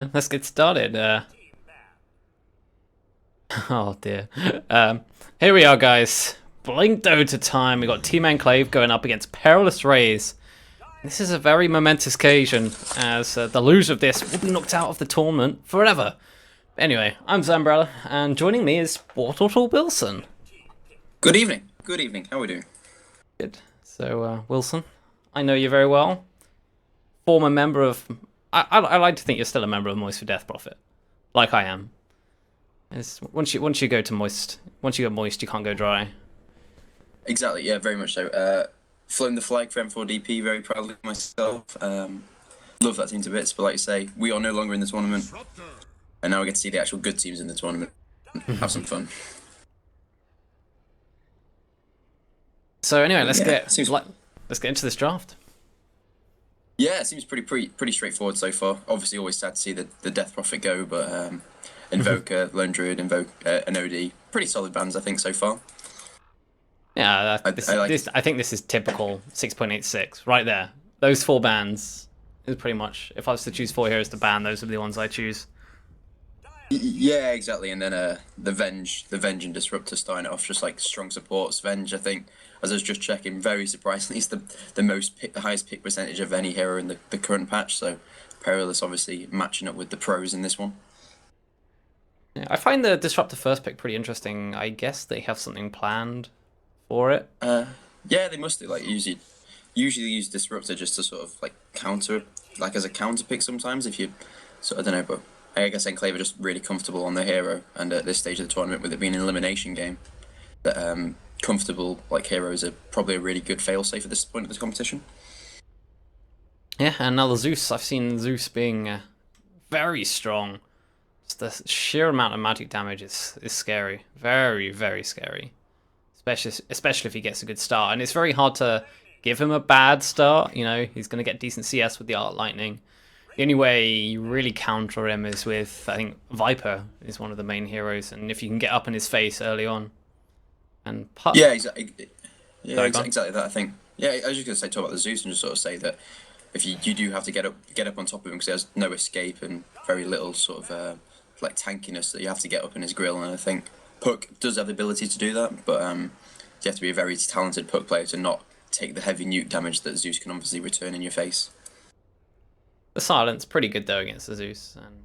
Let's get started. Oh dear. Here we are, guys. BlinkDOTA time. We got Team Enclave going up against PerilousRAZE. This is a very momentous occasion, as the loser of this will be knocked out of the tournament forever. Anyway, I'm Zambrella, and joining me is WartortleWilson. Good evening. Good evening. How are we doing? Good. So, Wilson, I know you very well. Former member of... I like to think you're still a member of Moist for Death Prophet, like I am. Once you go to moist, once you go moist, you can't go dry. Exactly. Yeah, very much so. Flown the flag for M4DP very proudly myself. Love that team to bits, but like you say, we are no longer in the tournament, and now we get to see the actual good teams in the tournament. Have some fun. So anyway, Yeah, let's get into this draft. yeah, it seems pretty straightforward so far. Obviously, always sad to see the Death Prophet go, but Invoker, Lone Druid, an OD, pretty solid bands I think so far. Yeah, I like. I think this is typical 6.86 right there. Those four bands is pretty much. If I was to choose four heroes to ban, those would be the ones I choose. Yeah, exactly. And then the Venge and Disruptor starting it off just like strong supports. Venge, I think, as I was just checking, very surprisingly, is the highest pick percentage of any hero in the current patch. So Perilous obviously matching up with the pros in this one. Yeah, I find the Disruptor first pick pretty interesting. I guess they have something planned for it. Yeah, they must do like usually use Disruptor just to sort of like counter, like as a counter pick sometimes if you I don't know, but I guess Enclave are just really comfortable on the hero, and at this stage of the tournament with it being an elimination game, that comfortable like heroes are probably a really good failsafe at this point of this competition. Yeah, and now the Zeus. I've seen Zeus being very strong. Just the sheer amount of magic damage is scary. Very, very scary. Especially if he gets a good start. And it's very hard to give him a bad start. You know, he's going to get decent CS with the Art Lightning. The only way you really counter him is with, I think, Viper is one of the main heroes. And if you can get up in his face early on. And Puck. Yeah, exactly. Yeah, Sorry, exactly that. I think. Yeah, I was just gonna say talk about the Zeus and just sort of say that if you do have to get up on top of him because he has no escape and very little sort of like tankiness, that you have to get up in his grill. And I think Puck does have the ability to do that, but you have to be a very talented Puck player to not take the heavy nuke damage that Zeus can obviously return in your face. The silence, pretty good though against the Zeus. And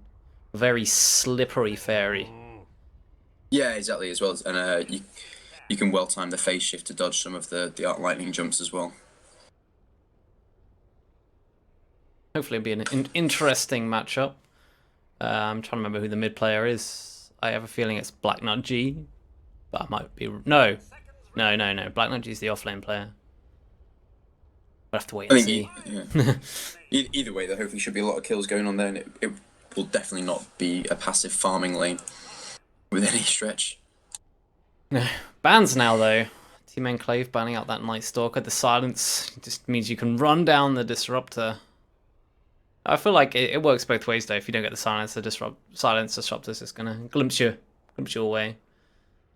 very slippery fairy. Yeah, exactly as well. And you can well time the phase shift to dodge some of the Art Lightning jumps as well. Hopefully it'll be an interesting matchup. I'm trying to remember who the mid player is. I have a feeling it's Black Nut G, but I might be no. Black Nut G is the offlane player. We'll have to wait and see. Yeah. Either way, there hopefully should be a lot of kills going on there, and it will definitely not be a passive farming lane with any stretch. Bans now though. Team Enclave banning out that Night Stalker. The silence just means you can run down the Disruptor. I feel like it works both ways though. If you don't get the silence, the silence Disruptor's just gonna glimpse you away.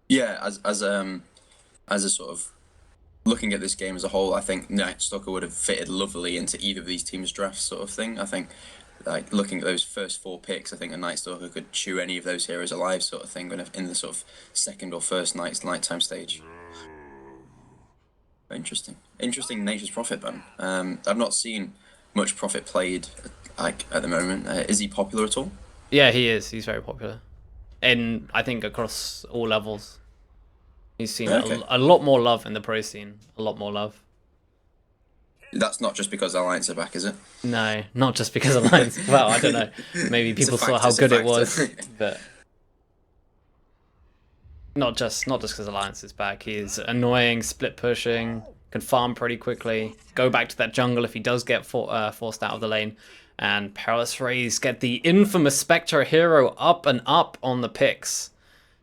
Yeah, as a sort of looking at this game as a whole, I think Night Stalker would have fitted lovely into either of these teams' drafts, sort of thing. I think, like looking at those first four picks, I think a Night Stalker could chew any of those heroes alive, sort of thing, in the sort of second or first nighttime stage. Interesting Nature's Prophet ban. I've not seen much Prophet played like at the moment. Is he popular at all? Yeah, he is. He's very popular, and I think across all levels. He's seen Okay. a lot more love in the pro scene. A lot more love. That's not just because Alliance are back, is it? No, not just because of Lions. Well, I don't know. Maybe people saw how good it was, but not just because Alliance is back. He's annoying, split pushing, can farm pretty quickly, go back to that jungle if he does get forced out of the lane, and PerilousRAZE get the infamous Spectre hero up and up on the picks,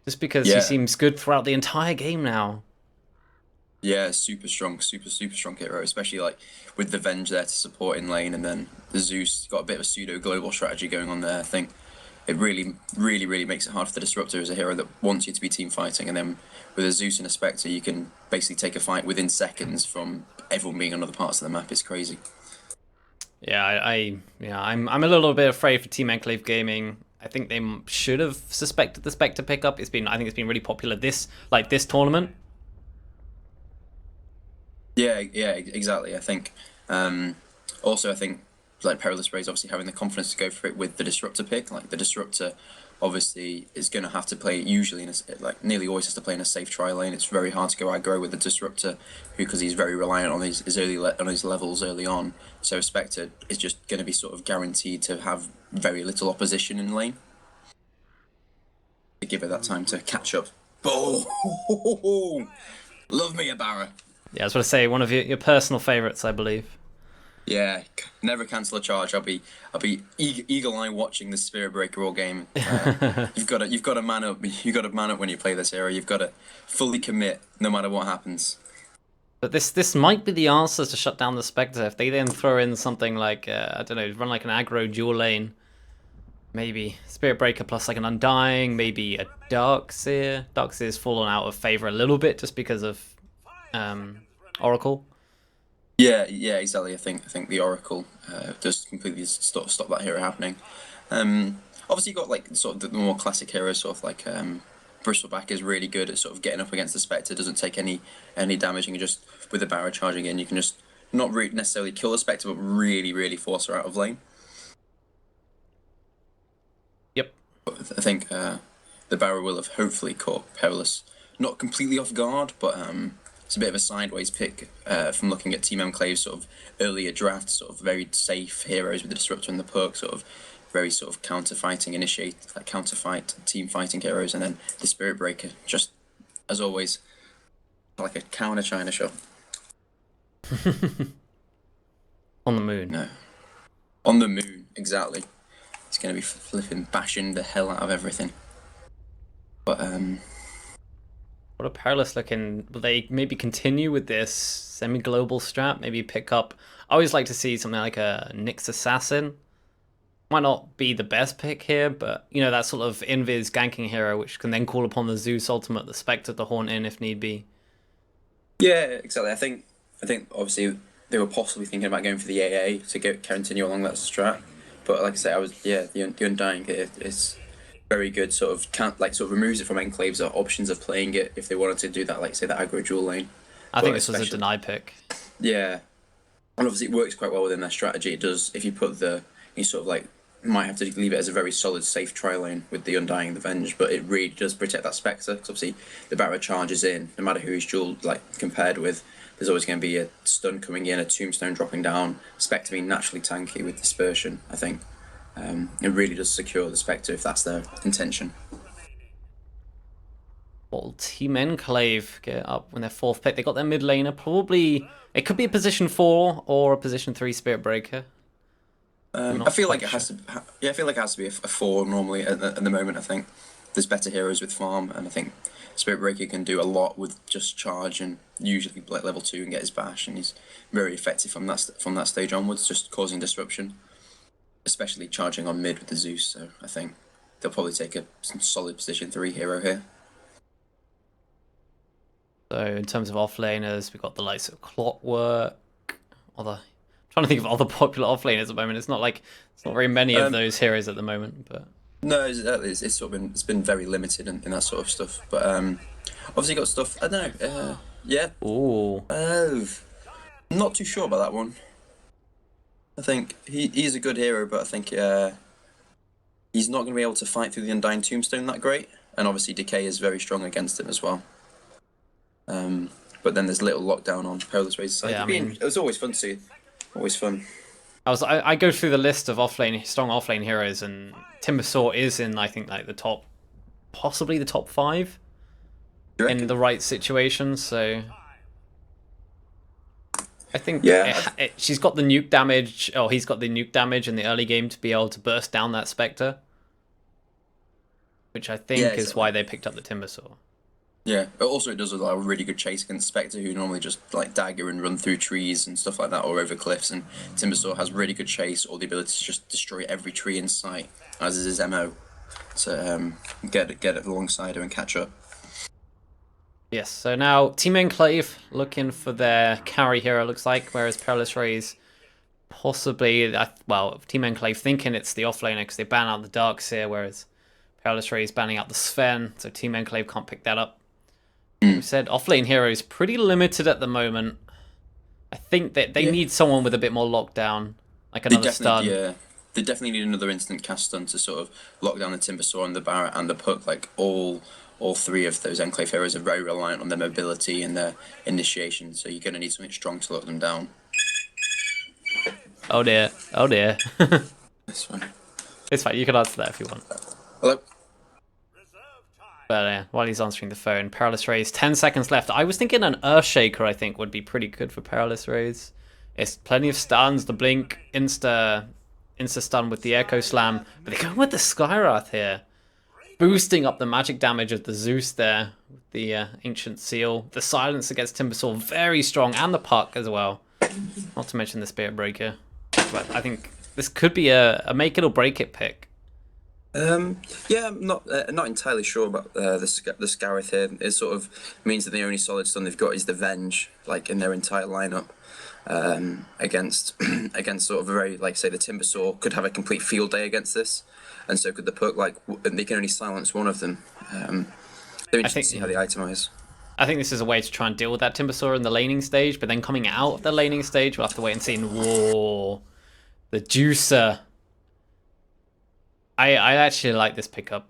just because he seems good throughout the entire game now. Yeah, super strong hero, especially like with the Venge there to support in lane, and then the Zeus got a bit of a pseudo global strategy going on there. I think it really makes it hard for the Disruptor as a hero that wants you to be team fighting, and then with a Zeus and a Spectre, you can basically take a fight within seconds from everyone being on other parts of the map. It's crazy. Yeah, I'm a little bit afraid for Team Enclave Gaming. I think they should have suspected the Spectre pickup. I think it's been really popular this tournament. Yeah, exactly. I think. Also, I think like PerilousRAZE obviously having the confidence to go for it with the Disruptor pick. Like the Disruptor, obviously is going to have to play usually in a, like nearly always has to play in a safe tri lane. It's very hard to go aggro with the Disruptor, because he's very reliant on his on his levels early on. So Spectre is just going to be sort of guaranteed to have very little opposition in lane. To give it that time to catch up. Oh, love me a Barra. Yeah, I was going to say one of your personal favorites, I believe. Yeah, never cancel a charge. I'll be eagle eye watching the Spirit Breaker all game. You've got to man up. You got to man up when you play this hero. You've got to fully commit no matter what happens. But this might be the answer to shut down the Spectre. If they then throw in something like I don't know, run like an aggro dual lane, maybe Spirit Breaker plus like an Undying, maybe a Darkseer. Darkseer's fallen out of favor a little bit just because of Oracle. Yeah, exactly. I think the Oracle just completely stop that hero happening. Obviously, you got like sort of the more classic heroes, sort of like Bristleback is really good at sort of getting up against the Spectre. Doesn't take any damage, and you just with the Barra charging in, you can just not necessarily kill the Spectre, but really force her out of lane. Yep. I think the Barra will have hopefully caught Perilous not completely off guard, but it's a bit of a sideways pick from looking at Team Enclave's sort of earlier drafts, sort of very safe heroes with the Disruptor and the perk, sort of very sort of counter-fighting counter-fight team fighting heroes, and then the Spirit Breaker, just as always, like a cow in a china shop. On the moon. No. On the moon, exactly. It's going to be flipping bashing the hell out of everything. But what are Perilous looking? Will they maybe continue with this semi-global strat? Maybe pick up. I always like to see something like a Nyx Assassin. Might not be the best pick here, but you know, that sort of invis ganking hero, which can then call upon the Zeus ultimate, the Spectre to haunt in if need be. yeah, exactly. I think obviously they were possibly thinking about going for the AA to continue along that strat, but like I say, the Undying here is very good. Sort of removes it from Enclave's options of playing it if they wanted to do that, like say the aggro dual lane. I think this was a deny pick. Yeah, and obviously it works quite well within their strategy. It does if you put you sort of like might have to leave it as a very solid safe tri lane with the Undying and the Venge, but it really does protect that Spectre. Because obviously the Barra charges in, no matter who he's dual compared with. There's always going to be a stun coming in, a tombstone dropping down. Spectre being naturally tanky with dispersion, I think. It really does secure the Spectre if that's their intention. Well, Team Enclave get up when they're fourth pick. They got their mid laner. Probably it could be a position 4 or a position 3 Spirit Breaker. I feel like it has to. Yeah, I feel like it has to be a 4 normally at the moment. I think there's better heroes with farm, and I think Spirit Breaker can do a lot with just charge and usually level 2 and get his bash, and he's very effective from that stage onwards, just causing disruption, especially charging on mid with the Zeus. So I think they'll probably take some solid position 3 hero here. So in terms of offlaners, we've got the likes of Clockwork. I'm trying to think of other popular offlaners at the moment. It's not very many of those heroes at the moment, but no, it's sort of been very limited in that sort of stuff. But obviously got stuff. I don't know. Yeah. Ooh. Not too sure about that one. I think he's a good hero, but I think he's not going to be able to fight through the Undying Tombstone that great. And obviously Decay is very strong against him as well. But then there's little lockdown on PerilousRAZE's side. Yeah, it was always fun to see. Always fun. I go through the list of strong offlane heroes, and Timbersaw is in, I think, like possibly the top 5 in the right situation. So I think she's got the nuke damage. Oh, he's got the nuke damage in the early game to be able to burst down that Spectre, which I think is why they picked up the Timbersaw. Yeah, but also it does a really good chase against Spectre, who normally just like dagger and run through trees and stuff like that, or over cliffs. And Timbersaw has really good chase, or the ability to just destroy every tree in sight, as is his MO. So get it alongside her and catch up. Yes. So now Team Enclave looking for their carry hero, looks like, whereas PerilousRAZE Possibly, well, Team Enclave thinking it's the offlaner because they ban out the Darks here, whereas PerilousRAZE banning out the Sven, so Team Enclave can't pick that up. We said offlane hero is pretty limited at the moment. I think that they need someone with a bit more lockdown, like another stun. Yeah, they definitely need another instant cast stun to sort of lock down the Timbersaw and the Barret and the Puck. Like all three of those Enclave heroes are very reliant on their mobility and their initiation, so you're going to need something strong to lock them down. Oh dear, oh dear. That's fine. It's fine, you can answer that if you want. Hello? But while he's answering the phone, PerilousRAZE, 10 seconds left. I was thinking an Earthshaker, I think, would be pretty good for PerilousRAZE. It's plenty of stuns, the Blink, insta stun with the Echo Slam. But they're going with the Skywrath here. Boosting up the magic damage of the Zeus there. With the Ancient Seal. The Silence against Timbersaw, very strong. And the Puck as well. Not to mention the Spirit Breaker. But I think this could be a make it or break it pick. Yeah, I'm not entirely sure about the Scarith here. It sort of means that the only solid stun they've got is the Venge, like in their entire lineup, against sort of a very, like, say, the Timbersaw could have a complete field day against this, and so could the Puck. Like, they can only silence one of them. They're interested to see how they itemize. I think this is a way to try and deal with that Timbersaw in the laning stage, but then coming out of the laning stage, we'll have to wait and see. Whoa, the Juicer. I actually like this pickup.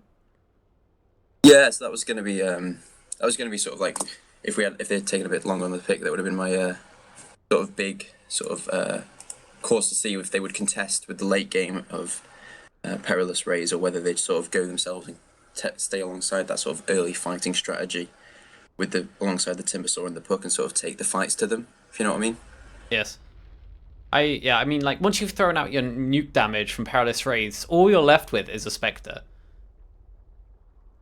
Yeah, so that was going to be sort of like if they'd taken a bit longer on the pick, that would have been my sort of big sort of course to see if they would contest with the late game of PerilousRAZE, or whether they'd sort of go themselves and stay alongside that sort of early fighting strategy with alongside the Timbersaw and the Puck and sort of take the fights to them, if you know what I mean. Yes. I mean, like, once you've thrown out your nuke damage from PerilousRAZE, all you're left with is a Spectre.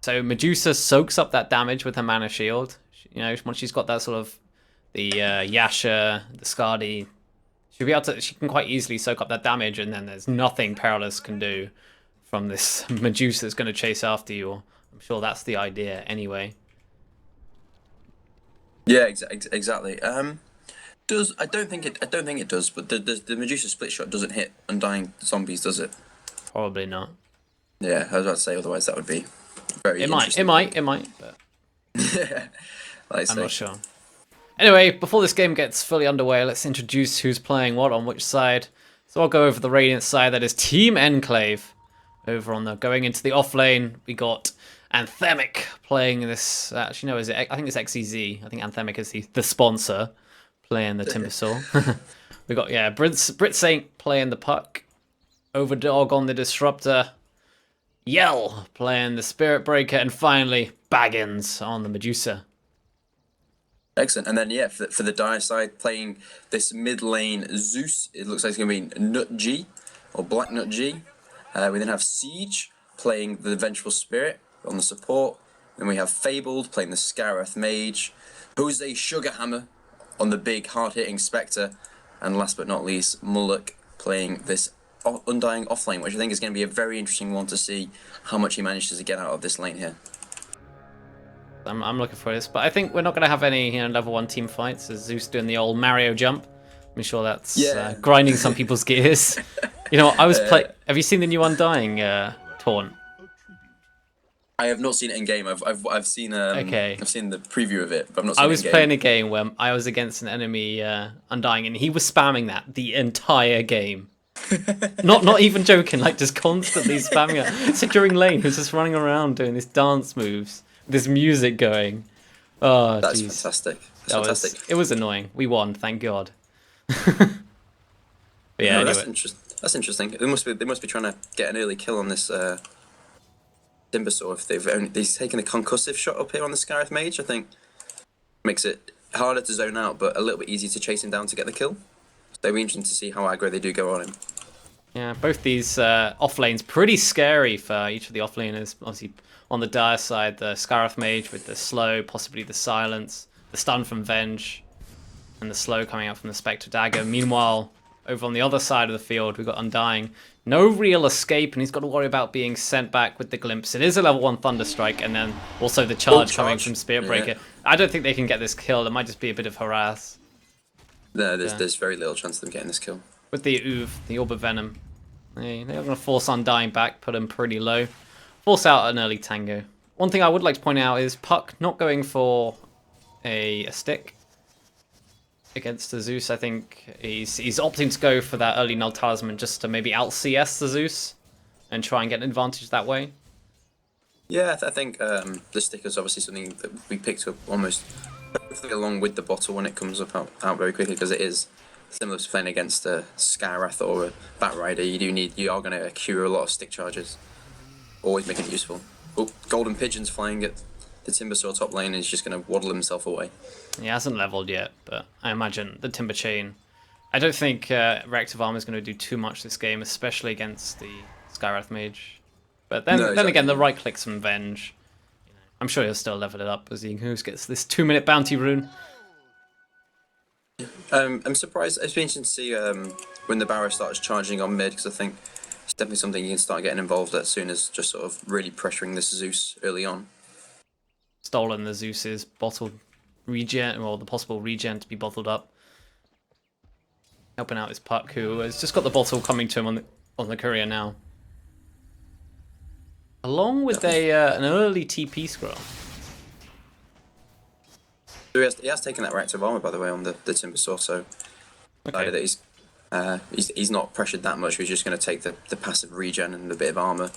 So Medusa soaks up that damage with her Mana Shield. You know, once she's got that sort of the Yasha, the Skadi, she'll be able to. She can quite easily soak up that damage, and then there's nothing Perilous can do from this Medusa that's going to chase after you. I'm sure that's the idea, anyway. Yeah, exactly. I don't think it does, but the Medusa split shot doesn't hit Undying zombies, does it? Probably not. Yeah, I was about to say, otherwise that would be very interesting. It might, but I'm not sure. Anyway, before this game gets fully underway, let's introduce who's playing what on which side. So I'll go over the Radiant side, that is Team Enclave. Over on the going into the off lane, we got Anthemic playing this. Actually, no, I think it's XEZ. I think Anthemic is the sponsor. Playing the Timbersaw. We got, Brit Saint playing the Puck. Overdog on the Disruptor. Yell playing the Spirit Breaker. And finally, Baggins on the Medusa. Excellent. And then, yeah, for the Dire side, playing this mid lane Zeus. It looks like it's going to be Nut G, or Black Nut G. We then have Siege playing the Vengeful Spirit on the support. Then we have Fabled playing the Scarith Mage. Jose Sugarhammer on the big hard-hitting Spectre, and last but not least, Mullock playing this Undying offlane, which I think is going to be a very interesting one to see how much he manages to get out of this lane here. I'm looking for this, but I think we're not going to have any level 1 team fights, as Zeus doing the old Mario jump. I'm sure that's grinding some people's gears. You know, have you seen the new Undying taunt? I have not seen it in game. I've seen I've seen the preview of it, but I've not seen it in game. I was playing a game where I was against an enemy Undying, and he was spamming that the entire game. not even joking, like just constantly spamming it. So during lane, he was just running around doing these dance moves, this music going. Oh, that's geez. Fantastic. Fantastic. It was annoying. We won, thank God. But yeah, no, anyway. That's interesting. They must be trying to get an early kill on this Timbersaw. If they've taken a concussive shot up here on the Scarith Mage, I think makes it harder to zone out, but a little bit easier to chase him down to get the kill. So it'll be interesting to see how aggro they do go on him. Yeah, both these off lanes pretty scary for each of the off laners. Obviously, on the Dire side, the Scarith Mage with the slow, possibly the silence, the stun from Venge, and the slow coming out from the Spectre Dagger. Meanwhile, over on the other side of the field, we've got Undying. No real escape, and he's got to worry about being sent back with the Glimpse. It is a level 1 Thunderstrike, and then also the charge coming from Spirit Breaker. Yeah. I don't think they can get this kill. It might just be a bit of harass. No, there's very little chance of them getting this kill. with the Orb of Venom. They're going to force Undying back, put him pretty low. Force out an early Tango. One thing I would like to point out is Puck not going for a stick against the Zeus. I think he's opting to go for that early Null Talisman just to maybe out CS the Zeus and try and get an advantage that way. Yeah, I think the stick is obviously something that we picked up almost hopefully along with the bottle when it comes out very quickly, because it is similar to playing against a Skywrath or a Batrider. You are going to accrue a lot of stick charges, always making it useful. Oh, Golden Pigeon's flying at the Timbersaw top lane and he's just going to waddle himself away. He hasn't leveled yet, but I imagine the Timber Chain. I don't think Reactive Armor is going to do too much this game, especially against the Skywrath Mage. But then, No, exactly. then again, the right clicks from Venge. I'm sure he'll still level it up as Yinghus gets this 2-minute bounty rune. I'm surprised. It's been interesting to see when the Barrow starts charging on mid, because I think it's definitely something you can start getting involved as soon as just sort of really pressuring this Zeus early on. Stolen the Zeus's bottled regen, or the possible regen to be bottled up. Helping out his Puck, who has just got the bottle coming to him on the courier now. Along with an early TP scroll. So he has taken that reactive armor, by the way, on the Timbersaw, so Okay. that he's not pressured that much. He's just going to take the passive regen and a bit of armor,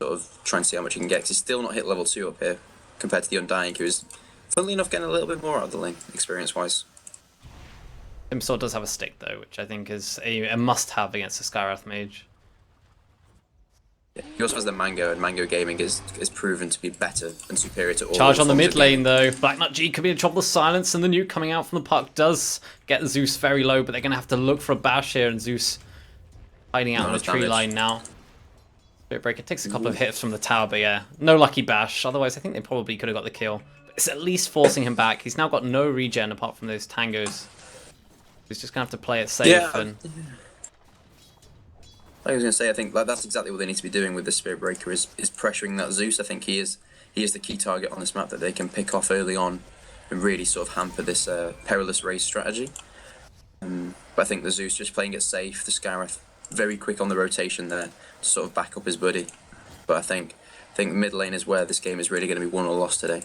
sort of try and see how much he can get, because he's still not hit level 2 up here compared to the Undying, who's funnily enough getting a little bit more out of the lane experience-wise. Timbersaw does have a stick though, which I think is a must-have against the Skywrath Mage. Yeah. He also has the Mango, and Mango Gaming is proven to be better and superior to all. Charge on the forms mid of lane gaming. though. Black Nut G could be in trouble with silence, and the nuke coming out from the Puck does get Zeus very low, but they're going to have to look for a bash here, and Zeus hiding out on the Nice tree damage. line now. Spirit Breaker takes a couple of hits from the tower, but yeah, no lucky bash. Otherwise, I think they probably could have got the kill. But it's at least forcing him back. He's now got no regen apart from those tangos. He's just going to have to play it safe. Yeah. And I was going to say, I think that's exactly what they need to be doing with the Spirit Breaker is pressuring that Zeus. I think he is the key target on this map that they can pick off early on and really sort of hamper this PerilousRAZE strategy. But I think the Zeus just playing it safe, the Skywrath very quick on the rotation there to sort of back up his buddy. But I think mid lane is where this game is really going to be won or lost today.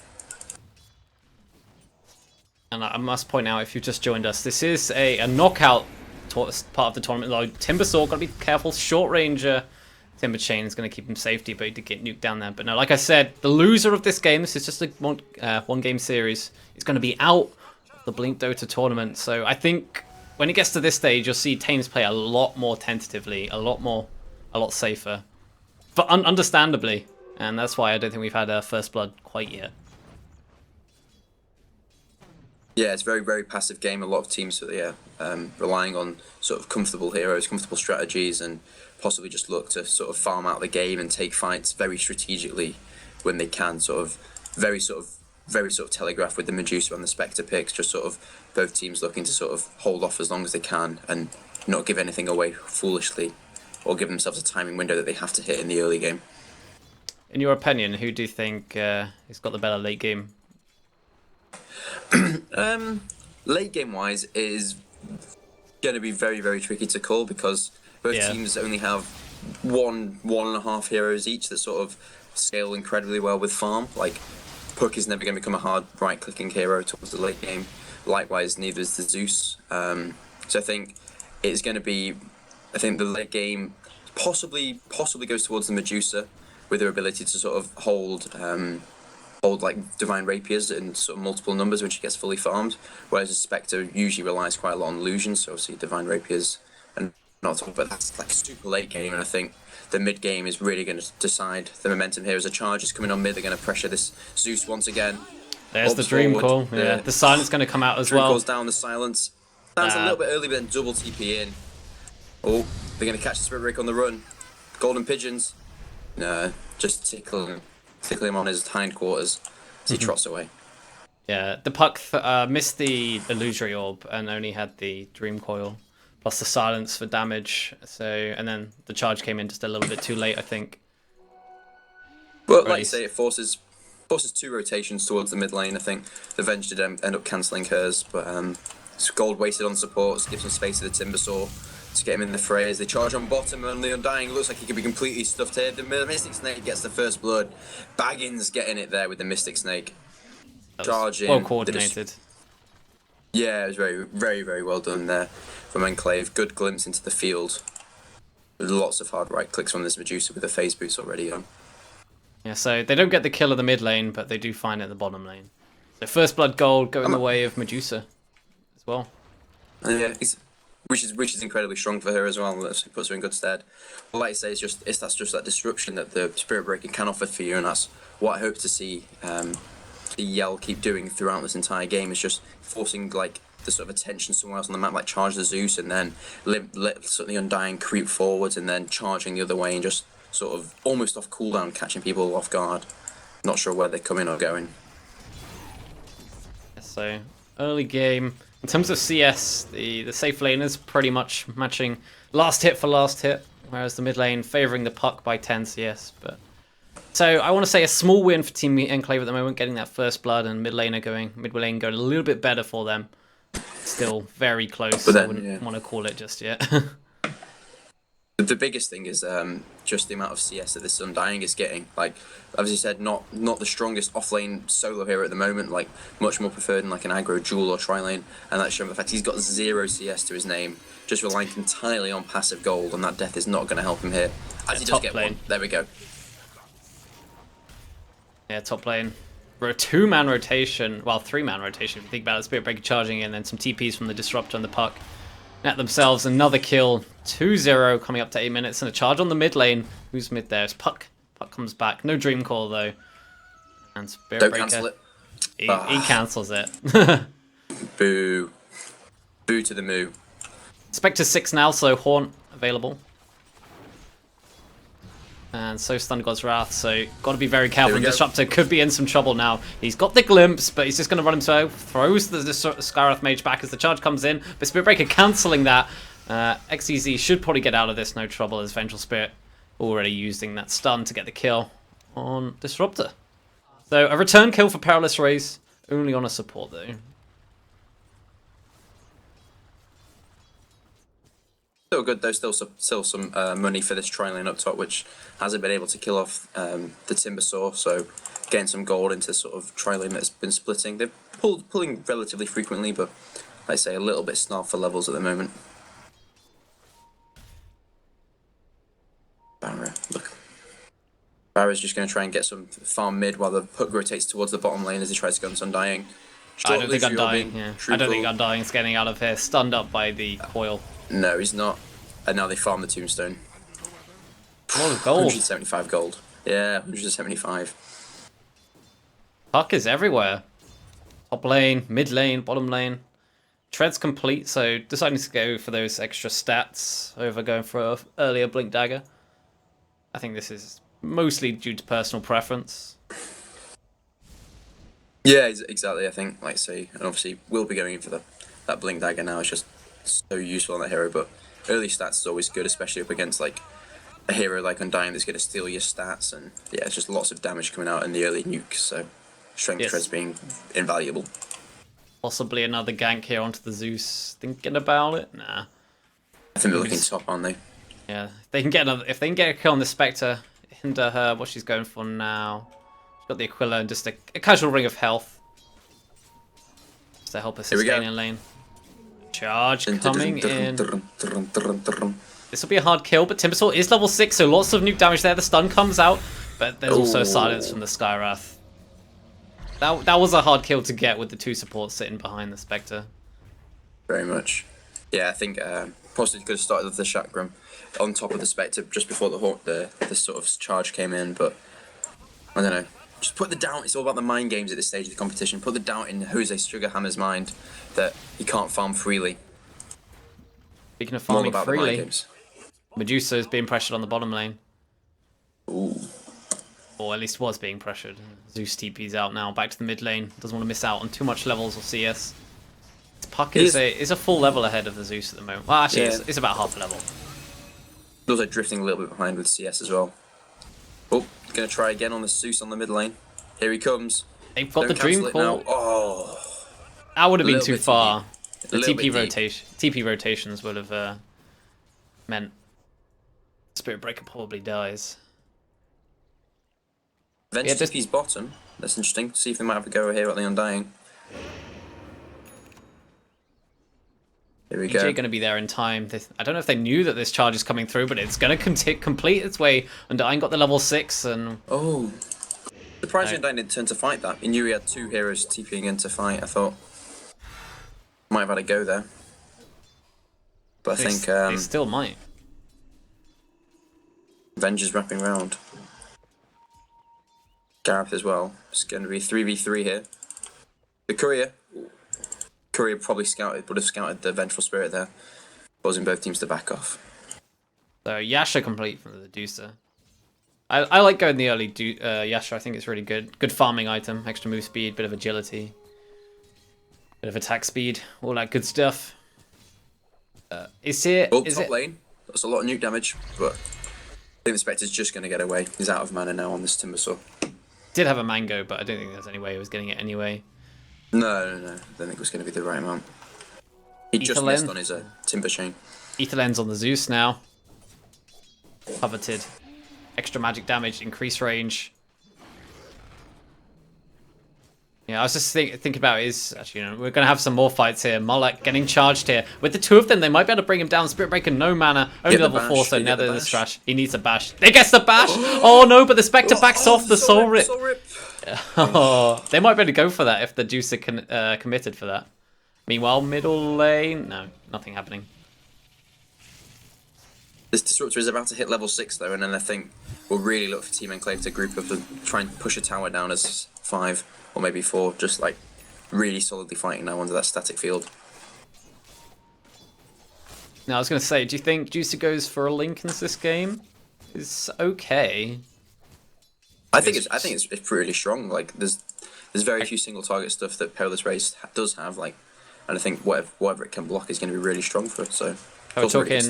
And I must point out, if you've just joined us, this is a knockout part of the tournament. Though Timbersaw, gotta be careful. Short range Timber Chain is going to keep him safety, but he did get nuked down there. But no, like I said, the loser of this game, this is just a one game series, is going to be out of the BlinkDOTA tournament. So I think when it gets to this stage, you'll see teams play a lot more tentatively, a lot safer, but understandably. And that's why I don't think we've had First Blood quite yet. Yeah, it's a very, very passive game. A lot of teams, relying on sort of comfortable heroes, comfortable strategies, and possibly just look to sort of farm out the game and take fights very strategically when they can. Very telegraph with the Medusa and the Spectre picks. Just sort of both teams looking to sort of hold off as long as they can and not give anything away foolishly, or give themselves a timing window that they have to hit in the early game. In your opinion, who do you think has got the better late game? Late game wise is going to be very, very tricky to call, because both teams only have one and a half heroes each that sort of scale incredibly well with farm. Like Puck is never going to become a hard right clicking hero towards the late game. Likewise, neither is the Zeus. So I think it's going to be, I think the late game possibly goes towards the Medusa with her ability to sort of hold like Divine Rapiers in sort of multiple numbers when she gets fully farmed, whereas the Spectre usually relies quite a lot on illusions, so obviously Divine Rapiers and not all, but that's like a super late game, and I think the mid game is really going to decide the momentum here. As a charge is coming on mid, they're going to pressure this Zeus once again. There's the Dream Call. Yeah, the silence going to come out as Dream well. Call's down, the silence. Sounds a little bit early, but then double TP in. Oh, they're going to catch the Spirit Break on the run. Golden Pigeons. No, just tickle him on his hindquarters as he trots away. Yeah, the Puck missed the illusory orb and only had the Dream Coil plus the silence for damage. So, and then the charge came in just a little bit too late, I think. But like you say, it forces two rotations towards the mid lane. I think the Venge did end up cancelling hers, but it's gold wasted on support, gives some space to the Timbersaw to get him in the fray as they charge on bottom, and the Undying looks like he could be completely stuffed here. The Mystic Snake gets the first blood. Baggins getting it there with the Mystic Snake. Charging. Well coordinated. Yeah, it was very, very, very well done there from Enclave. Good glimpse into the field. Lots of hard right clicks from this Medusa with the phase boots already on. Yeah, so they don't get the kill of the mid lane, but they do find it in the bottom lane. So first blood gold going the way of Medusa as well. Yeah, which is incredibly strong for her as well. That puts her in good stead. Well, like I say, that's just that disruption that the Spirit Breaker can offer for you, and that's what I hope to see the Yell keep doing throughout this entire game. Is just forcing like the sort of attention somewhere else on the map, like charge the Zeus, and then let sort of the Undying creep forwards, and then charging the other way, and just sort of almost off cooldown, catching people off guard. Not sure where they're coming or going. So early game. In terms of CS, the safe lane is pretty much matching last hit for last hit, whereas the mid lane favouring the puck by 10 CS. But so I want to say a small win for Team Enclave at the moment, getting that first blood, and mid lane going a little bit better for them. Still very close. But then, I wouldn't want to call it just yet. The biggest thing is just the amount of CS that this Undying is getting. Like, as you said, not the strongest off-lane solo hero at the moment, like much more preferred in like an aggro duel or tri-lane, and that's shown the fact he's got 0 CS to his name, just relying entirely on passive gold, and that death is not going to help him here. As he does get one. There we go. Yeah, top lane. For a 2-man rotation, well, 3-man rotation if you think about it, Spirit Breaker charging in, then some TPs from the Disruptor and the puck. At themselves, another kill, 2-0 coming up to 8 minutes, and a charge on the mid lane. Who's mid there? It's Puck. Puck comes back. No Dream Call though. And Spirit Don't Breaker. cancel it. He cancels it. Boo. Boo to the moo. Spectre 6 now, so Haunt available. And so Thunder God's Wrath, so got to be very careful. And Disruptor could be in some trouble now. He's got the glimpse, but he's just going to run himself. Throws the Skywrath Mage back as the charge comes in. But Spirit Breaker cancelling that. XEZ should probably get out of this, no trouble, as Vengeful Spirit already using that stun to get the kill on Disruptor. So a return kill for PerilousRAZE, only on a support though. Still good though, still some money for this tri-lane up top, which hasn't been able to kill off the Timbersaw, so getting some gold into sort of tri-lane that's been splitting. They're pulling relatively frequently, but like I say, a little bit snarf for levels at the moment. Barra, look. Barra's just going to try and get some farm mid while the hook rotates towards the bottom lane as he tries to go into Undying. I don't think Undying, I don't think Undying's getting out of here, stunned up by the coil. No, he's not. And now they farm the tombstone. Oh, gold. 175 gold. Yeah, 175. Puck is everywhere. Top lane, mid lane, bottom lane. Tread's complete, so deciding to go for those extra stats over going for an earlier Blink Dagger. I think this is mostly due to personal preference. Yeah, exactly. I think, like I say, and obviously we'll be going in for that Blink Dagger now. It's just so useful on that hero, but early stats is always good, especially up against like a hero like Undying that's going to steal your stats, and yeah, it's just lots of damage coming out in the early nukes, so Strength Treads being invaluable. Possibly another gank here onto the Zeus. Thinking about it? Nah. I think they're looking top, aren't they? Yeah, if they can get a kill on the Spectre, hinder her, what she's going for now. She's got the Aquila and just a casual ring of health. Just to help her sustain in lane. Charge coming in. This will be a hard kill, but Timbersaw is level 6, so lots of nuke damage there. The stun comes out, but there's also silence from the Skywrath. That was a hard kill to get with the 2 supports sitting behind the Spectre. Very much. Yeah, I think possibly could have started with the Chakram on top of the Spectre just before the sort of charge came in, but I don't know. Just put the doubt. It's all about the mind games at this stage of the competition. Put the doubt in Jose Sugarhammer's mind that he can't farm freely. Speaking of farming freely, Medusa is being pressured on the bottom lane. Ooh. Or at least was being pressured. Zeus TP's out now. Back to the mid lane. Doesn't want to miss out on too much levels or CS. Puck is a full level ahead of the Zeus at the moment. Well, actually, it's about half a level. Also drifting a little bit behind with CS as well. Oh, going to try again on the Zeus on the mid lane. Here he comes. They've got the Dream Call. Oh, that would have been too far. The TP rotations would have meant Spirit Breaker probably dies. Venge Yeah, this TP's bottom. That's interesting. See if they might have a go here at the Undying. Here we EJ go. going to be there in time. I don't know if they knew that this charge is coming through, but it's going to complete its way. Undying got the level 6 and... Oh. Surprisingly, Undying didn't turn to fight that. He knew he had 2 heroes TPing in to fight, I thought. Might have had a go there. But I think... they still might. Venge is wrapping round. Gareth as well. It's going to be 3v3 here. The Courier probably would have scouted the Vengeful Spirit there, causing both teams to back off. So Yasha complete from the Deducer. I like going the early Yasha. I think it's really good. Good farming item. Extra move speed, bit of agility, bit of attack speed, all that good stuff. Is it? Oh, top lane. That's a lot of nuke damage, but I think the Spectre's just going to get away. He's out of mana now on this Timbersaw. Did have a mango, but I don't think there's any way he was getting it anyway. No. I don't think it was going to be the right amount. He just missed on his Timber Chain. Etherlens on the Zeus now. Coveted. Extra magic damage, increased range. Yeah, I was just thinking about is actually, we're going to have some more fights here. Moloch getting charged here. With the 2 of them, they might be able to bring him down. Spirit Breaker, no mana. Only level 4, so now there's the trash. He needs a bash. They gets the bash! Oh no, but the Spectre backs off the Soul Rip. Oh, they might be able to go for that if the Juicer committed for that. Meanwhile, middle lane... No, nothing happening. This Disruptor is about to hit level 6 though, and then I think we'll really look for Team Enclave to group up and try and push a tower down as 5 or maybe 4, just like really solidly fighting now under that static field. Now I was going to say, do you think Juicer goes for a Linken's this game? It's okay. I think it's pretty strong. Like there's very few single target stuff that PerilousRAZE does have, like, and I think whatever it can block is going to be really strong for it. So we're talking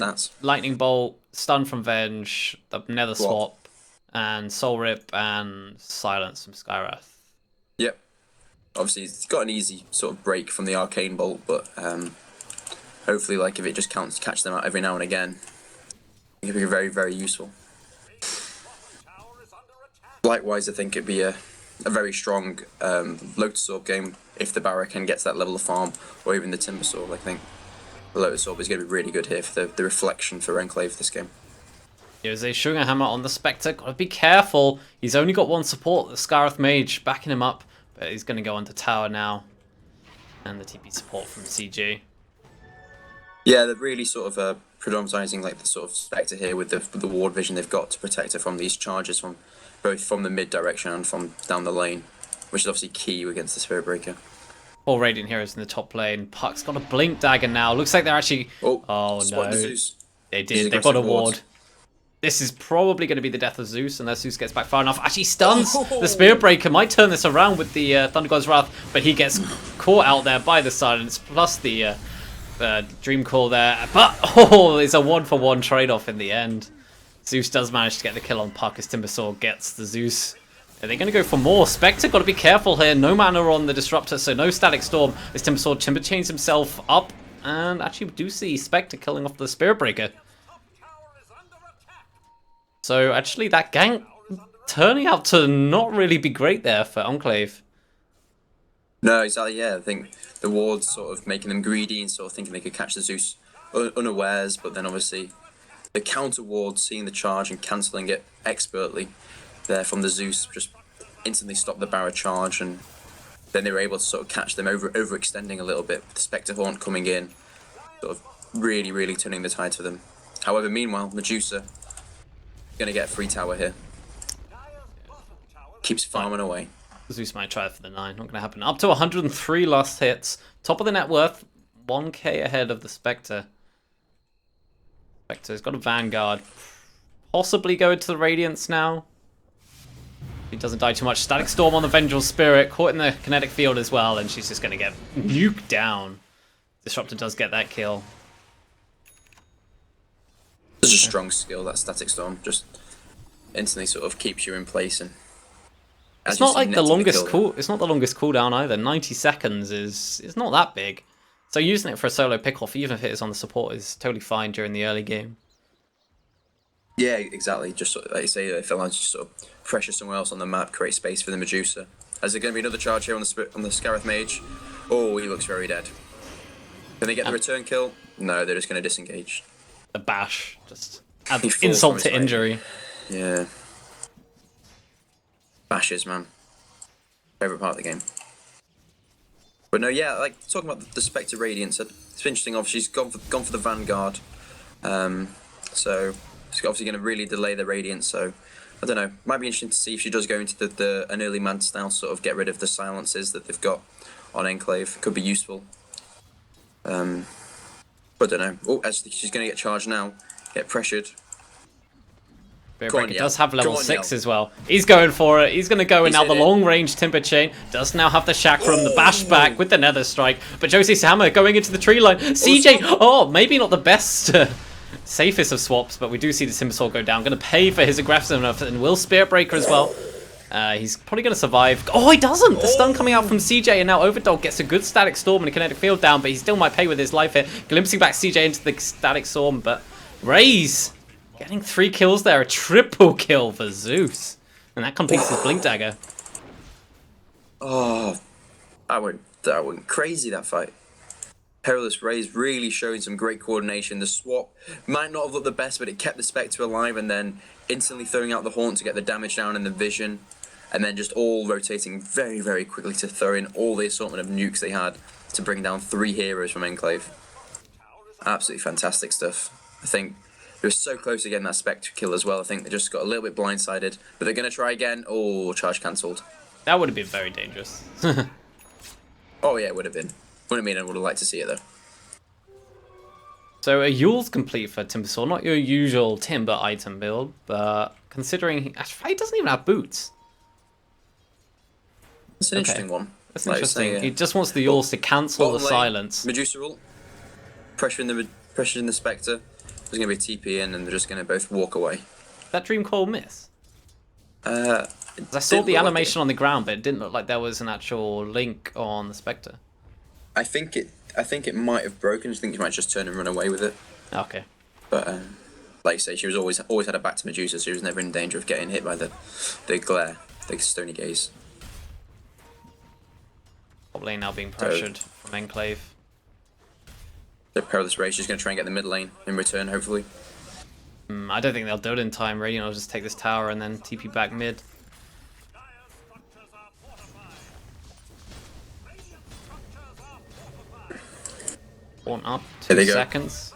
Lightning Bolt, Stun from Venge, the Nether Swap, and Soul Rip and Silence from Skywrath. Yep. Obviously, it's got an easy sort of break from the Arcane Bolt, but hopefully, like if it just catch them out every now and again, it can be very, very useful. Likewise, I think it'd be a very strong Lotus Orb game if the Barra can get to that level of farm, or even the Timbersaw. I think the Lotus Orb is going to be really good here for the reflection for Enclave this game. Here's a Sugar Hammer on the Spectre. Gotta be careful. He's only got 1 support, the Skywrath Mage, backing him up, but he's going to go onto tower now. And the TP support from CG. Yeah, they're really sort of predominizing like the sort of Spectre here with the ward vision they've got to protect her from these charges from both from the mid direction and from down the lane, which is obviously key against the Spirit Breaker. 4 Radiant Heroes in the top lane. Puck's got a Blink Dagger now. Looks like they're actually... Oh no. They did. They've got a ward. This is probably going to be the death of Zeus unless Zeus gets back far enough. Actually stuns the Spirit Breaker. Might turn this around with the Thunder God's Wrath, but he gets caught out there by the Silence plus the Dream Call there. But it's a 1-for-1 trade-off in the end. Zeus does manage to get the kill on Puck as Timbersaw gets the Zeus. Are they going to go for more? Spectre got to be careful here. No mana on the Disruptor, so no Static Storm as Timbersaw Timber chains himself up. And actually we do see Spectre killing off the Spirit Breaker. So actually that gank turning out to not really be great there for Enclave. No, exactly, yeah. I think the wards sort of making them greedy and sort of thinking they could catch the Zeus unawares, but then obviously the counter ward, seeing the charge and cancelling it expertly there from the Zeus, just instantly stopped the Barra charge, and then they were able to sort of catch them overextending a little bit, with the Spectre Haunt coming in, sort of really turning the tide for them. However, meanwhile, Medusa going to get a free tower here. Keeps farming away. Zeus might try for the 9. Not going to happen. Up to 103 last hits. Top of the net worth. 1k ahead of the Spectre. Spectre's got a Vanguard. Possibly go into the Radiance now. He doesn't die too much. Static Storm on the Vengeful Spirit. Caught in the kinetic field as well. And she's just going to get nuked down. Disruptor does get that kill. Such a strong skill, that Static Storm. Just instantly sort of keeps you in place, and it's not like the longest it's not the longest cooldown either. 90 seconds is not that big. So using it for a solo pick off, even if it is on the support, is totally fine during the early game. Yeah, exactly. Just sort of, like you say, if it allows you to sort of pressure somewhere else on the map, create space for the Medusa. Is there going to be another charge here on the Scarith Mage? Oh, he looks very dead. Can they get the And return kill? No, they're just going to disengage. the bash just He adds falls from insult his to height. injury. Yeah. Bashes, man. Favorite part of the game. But no, yeah, like talking about the Spectre Radiance, it's interesting. Obviously, she's gone for the Vanguard, so she's obviously going to really delay the Radiance. So I don't know. Might be interesting to see if she does go into an early Mantis now, sort of get rid of the silences that they've got on Enclave. Could be useful. But I don't know. Oh, actually, she's going to get charged now. Get pressured. Breaker Yell. does have level Go on, 6 Yell. as well. He's going for it. He's going to go in He's now. The hit it. long range Timber Chain does now have the Chakram, the bash back with the Nether Strike. But Josie's Hammer going into the tree line. CJ, oh, maybe not the best, safest of swaps, but we do see the Timber Sword go down. Going to pay for his aggressiveness and will Spirit Breaker as well. He's probably going to survive. Oh, he doesn't! The stun coming out from CJ, and now Overdog gets a good Static Storm and a Kinetic Field down, but he still might pay with his life here. Glimpsing back CJ into the Static Storm, but Raze getting 3 kills there, a triple kill for Zeus. And that completes his Blink Dagger. Oh, that went crazy, that fight. PerilousRAZE really showing some great coordination. The swap might not have looked the best, but it kept the Spectre alive, and then instantly throwing out the Haunt to get the damage down and the vision, and then just all rotating very, very quickly to throw in all the assortment of nukes they had to bring down 3 heroes from Enclave. Absolutely fantastic stuff. I think it was so close to getting that Spectre kill as well. I think they just got a little bit blindsided, but they're going to try again. Oh, charge cancelled. That would have been very dangerous. Oh yeah, it would have been. Wouldn't mean I would have liked to see it though. So a Yule's complete for Timber Sword, not your usual Timber item build, but considering he doesn't even have boots. It's an interesting one. That's Like interesting. saying, He just wants the Yules to cancel the bottom lane, silence. Medusa ult. Pressuring the Spectre. There's going to be a TP in, and they're just going to both walk away. That Dream Coil miss? I saw didn't the look like animation on the ground, but it didn't look like there was an actual link on the Spectre. I think it might have broken. I think you might just turn and run away with it. Okay. But like you say, she was always had her back to Medusa, so she was never in danger of getting hit by the glare, the stony gaze. Top lane now being pressured from Enclave. So PerilousRAZE is going to try and get the mid lane in return, hopefully. I don't think they'll do it in time. Radiant will just take this tower and then TP back mid. One up, 2 seconds.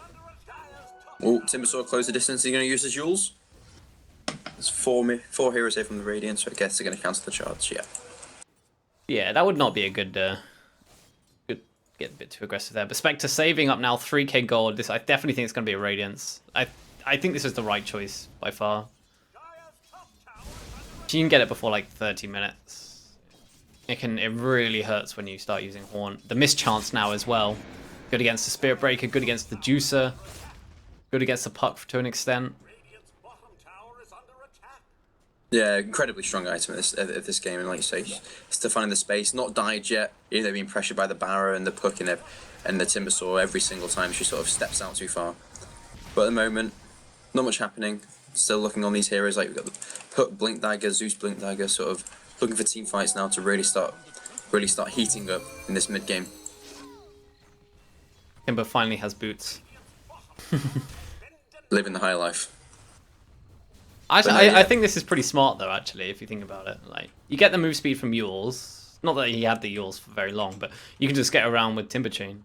Oh, Timbersaw close the distance. He's going to use his Jules. There's four heroes here from the Radiant, so I guess they're going to cancel the charge. Yeah. Yeah, that would not be a good. Get a bit too aggressive there. But Spectre saving up now 3k gold. I definitely think it's going to be a Radiance. I think this is the right choice by far. If you can get it before like 30 minutes, it really hurts when you start using Haunt. The mischance now as well. Good against the Spirit Breaker, good against the Juicer, good against the Puck to an extent. Yeah, incredibly strong item at this game, and like you say, still finding the space, not died yet. You know, being pressured by the Barrow and the Puck and the Timbersaw every single time she sort of steps out too far. But at the moment, not much happening. Still looking on these heroes, like we've got the Puck, Blink Dagger, Zeus, Blink Dagger, sort of looking for team fights now to really start heating up in this mid game. Timber finally has boots. Living the high life. I think this is pretty smart though, actually, if you think about it. Like, you get the move speed from Yules. Not that he had the Yules for very long, but you can just get around with Timber Chain.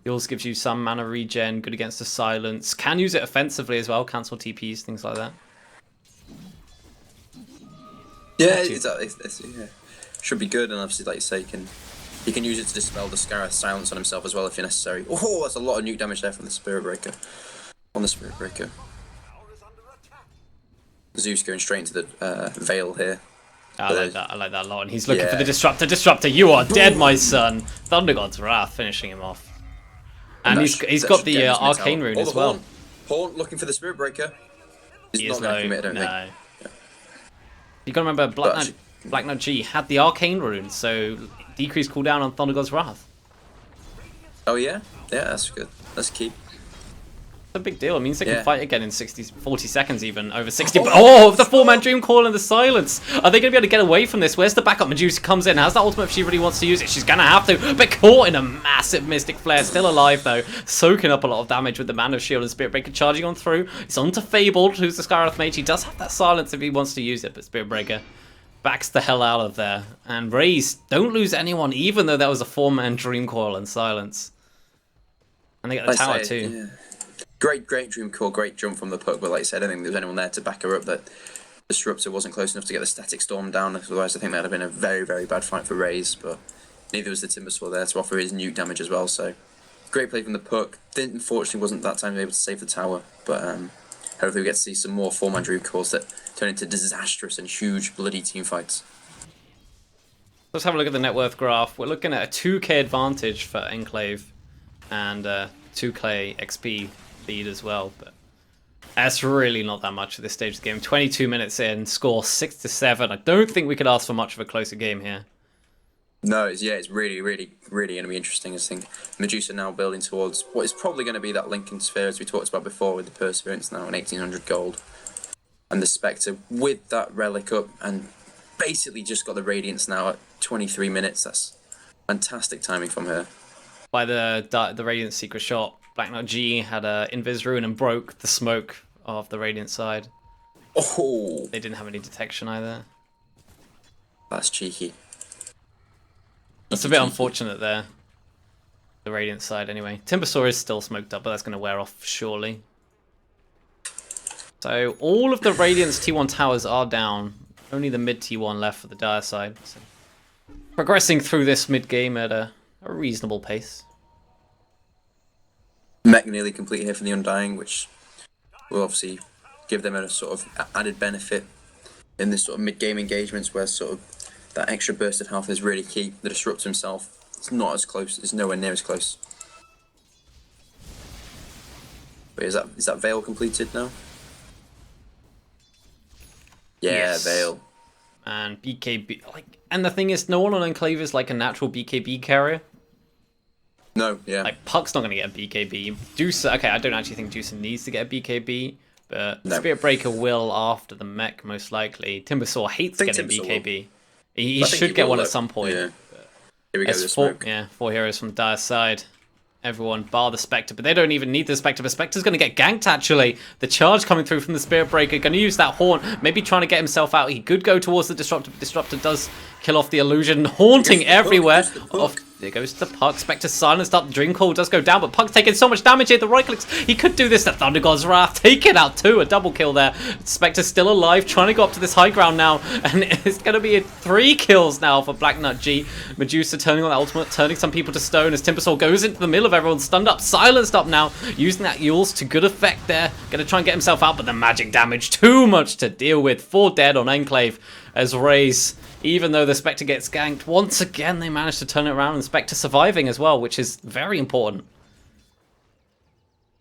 Yules gives you some mana regen, good against the silence. Can use it offensively as well, cancel TPs, things like that. Yeah, yeah, should be good, and obviously, like you say, you can use it to dispel the Scarith silence on himself as well if necessary. Oh, that's a lot of nuke damage there from the Spirit Breaker. On the Spirit Breaker. Zeus going straight into the Veil here. I like that a lot, and he's looking for the Disruptor. Disruptor, you are dead, my son! Thunder God's Wrath finishing him off. And he's got the Arcane Rune as well. Haunt looking for the Spirit Breaker. He's not going to commit, I don't think. Yeah. You gotta remember, Black Knight G had the Arcane Rune, so decreased cooldown on Thunder God's Wrath. Oh yeah? Yeah, that's good. That's key. a big deal. It means they can Yeah. fight again in 40 seconds even, over 60. Oh, the 4-man Dream Call and the silence. Are they going to be able to get away from this? Where's the backup? Medusa comes in, has that ultimate if she really wants to use it. She's going to have to, but caught in a massive Mystic Flare. Still alive though, soaking up a lot of damage with the Man of Shield and Spirit Breaker charging on through. It's onto Fabled, who's the Skyrath mage. He does have that silence if he wants to use it, but Spirit Breaker backs the hell out of there. And Raze don't lose anyone, even though that was a 4-man Dream Coil and silence. And they get the tower too. Yeah. Great Dream Core, great jump from the puck, but like I said, I don't think there was anyone there to back her up. That Disruptor wasn't close enough to get the Static Storm down, otherwise I think that would have been a very, very bad fight for Raze, but neither was the Timbersaw there to offer his nuke damage as well, so great play from the puck. Unfortunately wasn't that time able to save the tower, but hopefully we get to see some more 4-man Dream Cores that turn into disastrous and huge bloody team fights. Let's have a look at the net worth graph. We're looking at a 2k advantage for Enclave and 2k XP lead as well, but that's really not that much at this stage of the game. 22 minutes in, score 6-7. I don't think we could ask for much of a closer game here. No, it's really going to be interesting. I think Medusa now building towards what is probably going to be that Lincoln Sphere as we talked about before, with the Perseverance now and 1800 gold, and the Spectre with that relic up, and basically just got the Radiance now at 23 minutes. That's fantastic timing from her. By the Radiant Secret Shot, Black Knight G had a Invis Rune and broke the smoke of the Radiant side. Oh, They didn't have any detection either. that's cheeky. That's a bit unfortunate there. The Radiant side anyway. Timbersaw is still smoked up, but that's going to wear off surely. So all of the Radiant's T1 towers are down. Only the mid T1 left for the Dire side. So progressing through this mid game at a reasonable pace. Mech nearly complete here for the Undying, which will obviously give them a sort of added benefit in this sort of mid-game engagements where sort of that extra burst of health is really key. The Disruptor himself, it's not as close, it's nowhere near as close. Wait, is that Veil completed now? Yeah, Yes. Veil. And BKB, and the thing is, no one on Enclave is like a natural BKB carrier. No, yeah. Like, Puck's not going to get a BKB. Deuce, okay, I don't actually think Deuce needs to get a BKB, but No. Spirit Breaker will after the mech, most likely. Timbersaw hates getting Timbersaw BKB. He I think should he get will, one though. at some point. Yeah. Here we go, As the smoke. four heroes from the Dire side. Everyone bar the Spectre, but they don't even need the Spectre. But Spectre's going to get ganked, actually. The charge coming through from the Spirit Breaker. Going to use that Haunt. Maybe trying to get himself out. He could go towards the Disruptor. Disruptor does kill off the illusion. Haunting everywhere. There goes the Puck. Spectre silenced up. Dream Call does go down, but Puck's taking so much damage here. The right clicks. He could do this. The Thunder God's Wrath. Take it out too. A double kill there. Spectre's still alive. Trying to go up to this high ground now. And it's going to be 3 kills now for Black Nut G. Medusa turning on the ultimate. Turning some people to stone as Timbersaw goes into the middle of everyone. Stunned up. Silenced up now. Using that Yules to good effect there. Going to try and get himself out, but the magic damage. Too much to deal with. 4 dead on Enclave as Raze, even though the Spectre gets ganked, once again they managed to turn it around, and Spectre surviving as well, which is very important.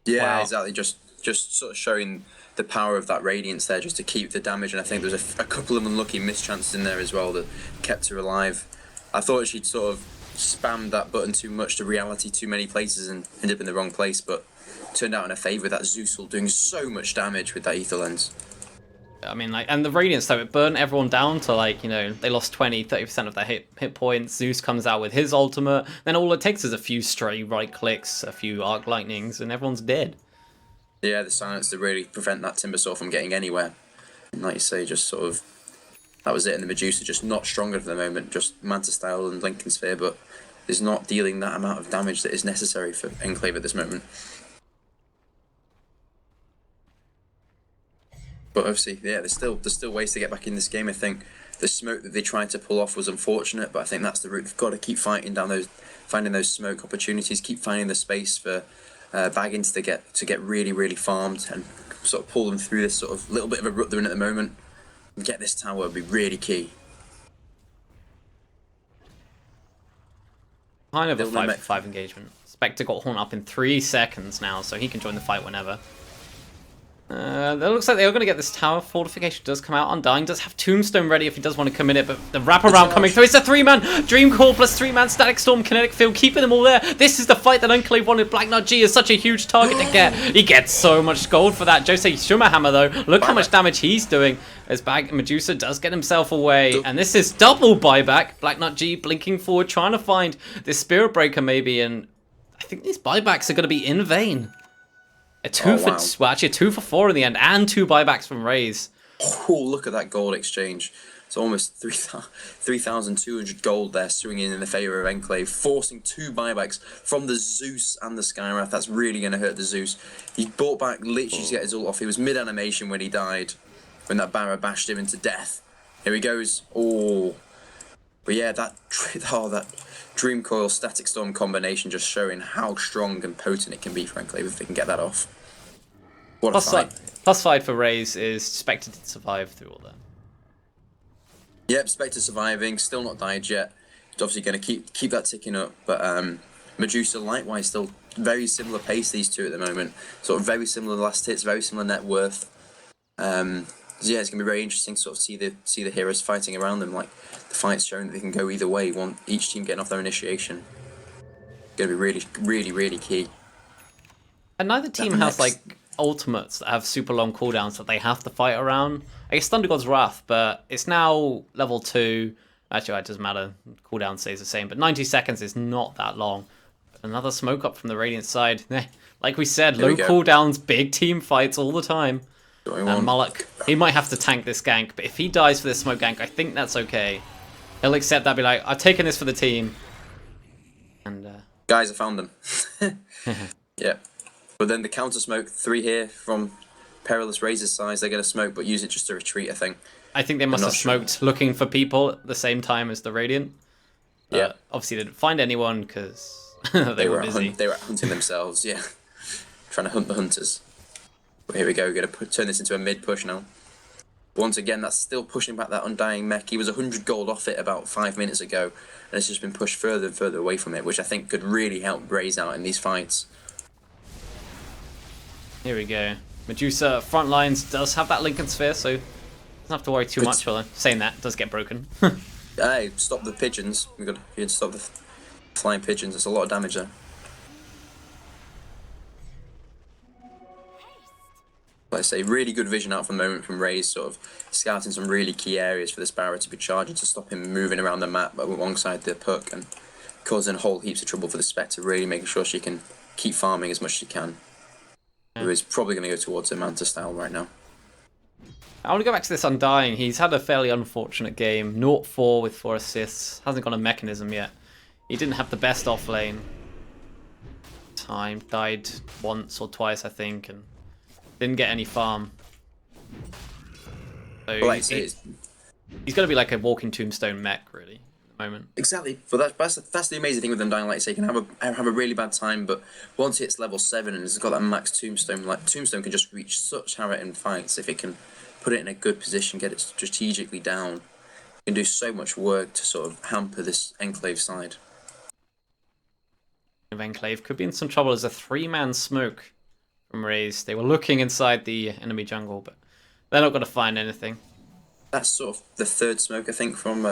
Yeah, Wow. exactly. Just sort of showing the power of that Radiance there, just to keep the damage. And I think there was a couple of unlucky mischances in there as well that kept her alive. I thought she'd sort of spammed that button too much to reality too many places and ended up in the wrong place, but turned out in her favour. That Zeusel doing so much damage with that Ether Lens. I mean, like, and the Radiance, though, it burned everyone down to, like, you know, they lost 20-30% of their hit points. Zeus comes out with his ultimate. Then all it takes is a few stray right clicks, a few arc lightnings, and everyone's dead. Yeah, the silence to really prevent that Timbersaw from getting anywhere. And like you say, just sort of, that was it. And the Medusa just not stronger for the moment, just Manta Style and Lincoln Sphere, but is not dealing that amount of damage that is necessary for Enclave at this moment. But obviously, yeah, there's still ways to get back in this game. I think the smoke that they tried to pull off was unfortunate, but I think that's the route. They've got to keep fighting down those, finding those smoke opportunities, keep finding the space for Baggins to get really farmed and sort of pull them through this sort of little bit of a rut they're in at the moment. And get this tower would be really key. Kind of a Little 5-5 engagement. Spectre got Horn up in 3 seconds now, so he can join the fight whenever. It looks like they're going to get this tower. Fortification does come out. Undying does have Tombstone ready if he does want to come in it, but the wraparound coming through. It's a 3-man Dream Core plus 3-man Static Storm Kinetic Field, keeping them all there. This is the fight that Enclave wanted. Black Knight G is such a huge target to get. He gets so much gold for that. Jose Shumahammer, though, look how much damage he's doing. As Medusa does get himself away, and this is double buyback. Black Knight G blinking forward, trying to find this Spirit Breaker maybe, and I think these buybacks are going to be in vain. Well, actually a 2 for 4 in the end, and 2 buybacks from Raze. Oh, look at that gold exchange. It's almost 3,200 gold there swinging in the favour of Enclave, forcing 2 buybacks from the Zeus and the Skywrath. That's really going to hurt the Zeus. He bought back literally to get his ult off. He was mid-animation when he died, when that Barra bashed him into death. Here he goes. Oh. But yeah, that Dream Coil Static Storm combination just showing how strong and potent it can be for Enclave if they can get that off. What a fight. +5 for Raze is expected to survive through all that. Yep, Spectre surviving, still not died yet. It's obviously going to keep that ticking up, but Medusa likewise still very similar pace, these two at the moment. Sort of very similar last hits, very similar net worth. So yeah, it's gonna be very interesting to sort of see the heroes fighting around them. Like the fight's showing that they can go either way. Each team getting off their initiation. It's gonna be really key. And neither team has like ultimates that have super long cooldowns that they have to fight around. I guess Thunder God's Wrath, but it's now level 2. Actually, it doesn't matter. Cooldown stays the same, but 90 seconds is not that long. Another smoke up from the Radiant side. Like we said, low cooldowns, big team fights all the time. And Mullock, he might have to tank this gank, but if he dies for this smoke gank, I think that's okay. He'll accept that, be like, I've taken this for the team. And guys, I found them. Yeah. But then the counter smoke, 3 here from PerilousRAZE's size. They're going to smoke, but use it just to retreat, I think. I think they must have smoked looking for people at the same time as the Radiant. Yeah. Obviously, they didn't find anyone because they were busy. They were hunting themselves, yeah. Trying to hunt the hunters. But here we go, we're going to turn this into a mid push now. Once again, that's still pushing back that Undying mech. He was 100 gold off it about 5 minutes ago, and it's just been pushed further and further away from it, which I think could really help Raze out in these fights. Here we go. Medusa front lines does have that Lincoln Sphere, so doesn't have to worry too much. Well, saying that, it does get broken. Hey, stop the pigeons. We've got to stop the flying pigeons. There's a lot of damage there. Like I say, really good vision out for the moment from Raze, sort of scouting some really key areas for this Barra to be charging to stop him moving around the map alongside the puck and causing whole heaps of trouble for the Spectre, really making sure she can keep farming as much as she can. Who is probably going to go towards a Manta style right now. I want to go back to this Undying. He's had a fairly unfortunate game. 0-4 with 4 assists. Hasn't got a mechanism yet. He didn't have the best off lane time. Died once or twice, I think, and didn't get any farm. So Well, he's going to be like a walking tombstone mech, really, at the moment. Exactly. But that's the amazing thing with Undying. Like I say, he can have a really bad time, but once he hits level 7 and has got that max tombstone, like Tombstone can just reach such havoc in fights if it can put it in a good position, get it strategically down. It can do so much work to sort of hamper this Enclave side. Enclave could be in some trouble as a 3-man smoke from Raze. They were looking inside the enemy jungle, but they're not going to find anything. That's sort of the 3rd smoke, I think, from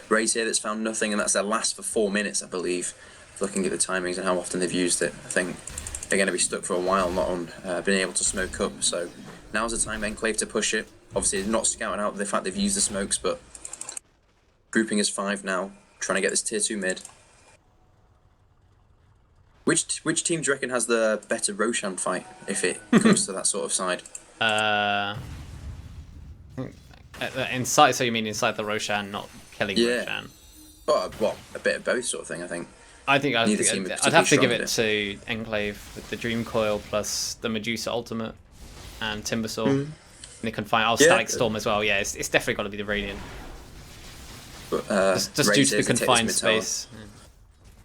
Raze here that's found nothing, and that's their last for 4 minutes, I believe. Looking at the timings and how often they've used it, I think they're going to be stuck for a while, not on being able to smoke up. So now's the time Enclave to push it. Obviously, not scouting out the fact they've used the smokes, but grouping as 5 now, trying to get this tier 2 mid. Which team do you reckon has the better Roshan fight if it comes to that sort of side? Inside, so you mean inside the Roshan, not killing Roshan? Oh, well, a bit of both sort of thing, I think. I'd have to give it to Enclave with the Dream Coil plus the Medusa ultimate and Timbersaw. And they can find Static Storm as well. Yeah, it's definitely got to be the Radiant. But, just due to the confined space.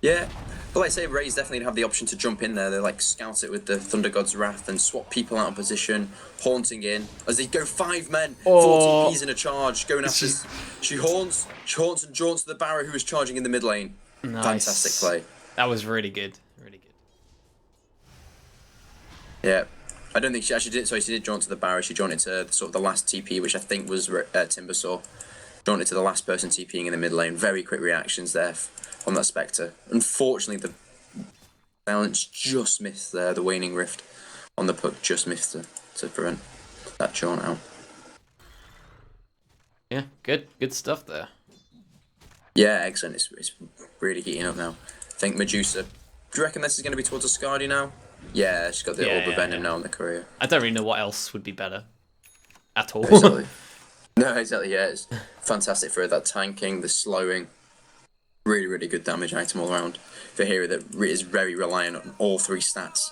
Yeah. But like I say, Raze definitely have the option to jump in there. They like scout it with the Thunder God's Wrath and swap people out of position, haunting in as they go 5 men, 40 Ps in a charge, going after. She haunts and jaunts the Barra who is charging in the mid lane. Nice. Fantastic play. That was really good. Really good. Yeah. I don't think she actually did. Sorry, she did jaunt to the barrier. She jaunted to sort of the last TP, which I think was Timbersaw. Jaunted to the last person TPing in the mid lane. Very quick reactions there on that Spectre. Unfortunately, the balance just missed there. The waning rift on the puck just missed to prevent that jaunt out. Yeah, good stuff there. Yeah, excellent. It's really heating up now. I think Medusa. Do you reckon this is going to be towards Ascardi now? Yeah, she's got the Orb of Venom now in the career. I don't really know what else would be better. At all. Exactly. No, exactly, yeah. It's fantastic for her. That tanking, the slowing. Really, really good damage item all around. For a hero that is very reliant on all 3 stats.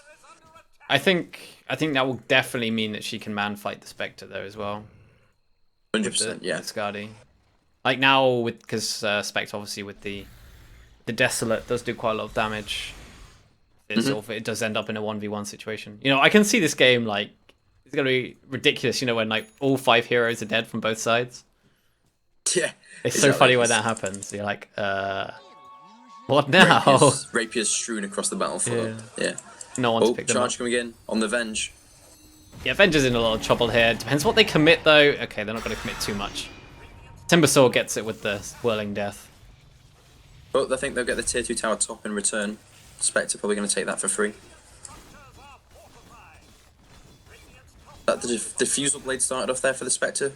I think that will definitely mean that she can man fight the Spectre though as well. 100%, yeah. With Ascardi. Like now, because Spectre obviously with the Desolate does do quite a lot of damage. It does end up in a 1v1 situation. You know, I can see this game, like, it's going to be ridiculous, you know, when, like, all 5 heroes are dead from both sides. Yeah. It's so funny when that happens. You're like, what now? Rapier's strewn across the battlefield. Yeah. No one's picked them up. Charge coming in on the Venge. Yeah, Venge is in a lot of trouble here. Depends what they commit, though. Okay, they're not going to commit too much. Timbersaw gets it with the Whirling Death. But I think they'll get the tier 2 tower top in return. Spectre probably going to take that for free. The Diffusal Blade started off there for the Spectre.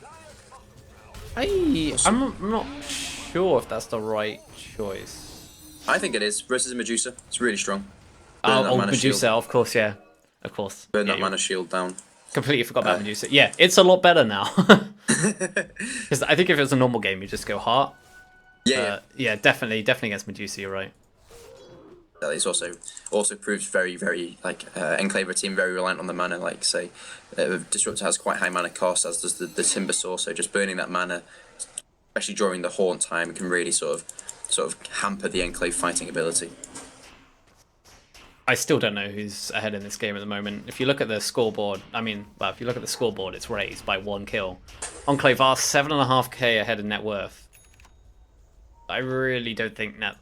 I'm not sure if that's the right choice. I think it is. Versus Medusa. It's really strong. Medusa, of course, yeah. Of course. Burn that mana shield down. Completely forgot about Medusa. Yeah, it's a lot better now. Because I think if it was a normal game, you just go heart. Yeah, definitely against Medusa, you're right. It's also proves very, very like Enclave team very reliant on the mana. Like say, Disruptor has quite high mana cost, as does the Timbersaw. So just burning that mana, especially during the haunt time, can really sort of hamper the Enclave fighting ability. I still don't know who's ahead in this game at the moment. If you look at the scoreboard, if you look at the scoreboard, it's RAZE by 1 kill. Enclave are 7.5k ahead in net worth. I really don't think that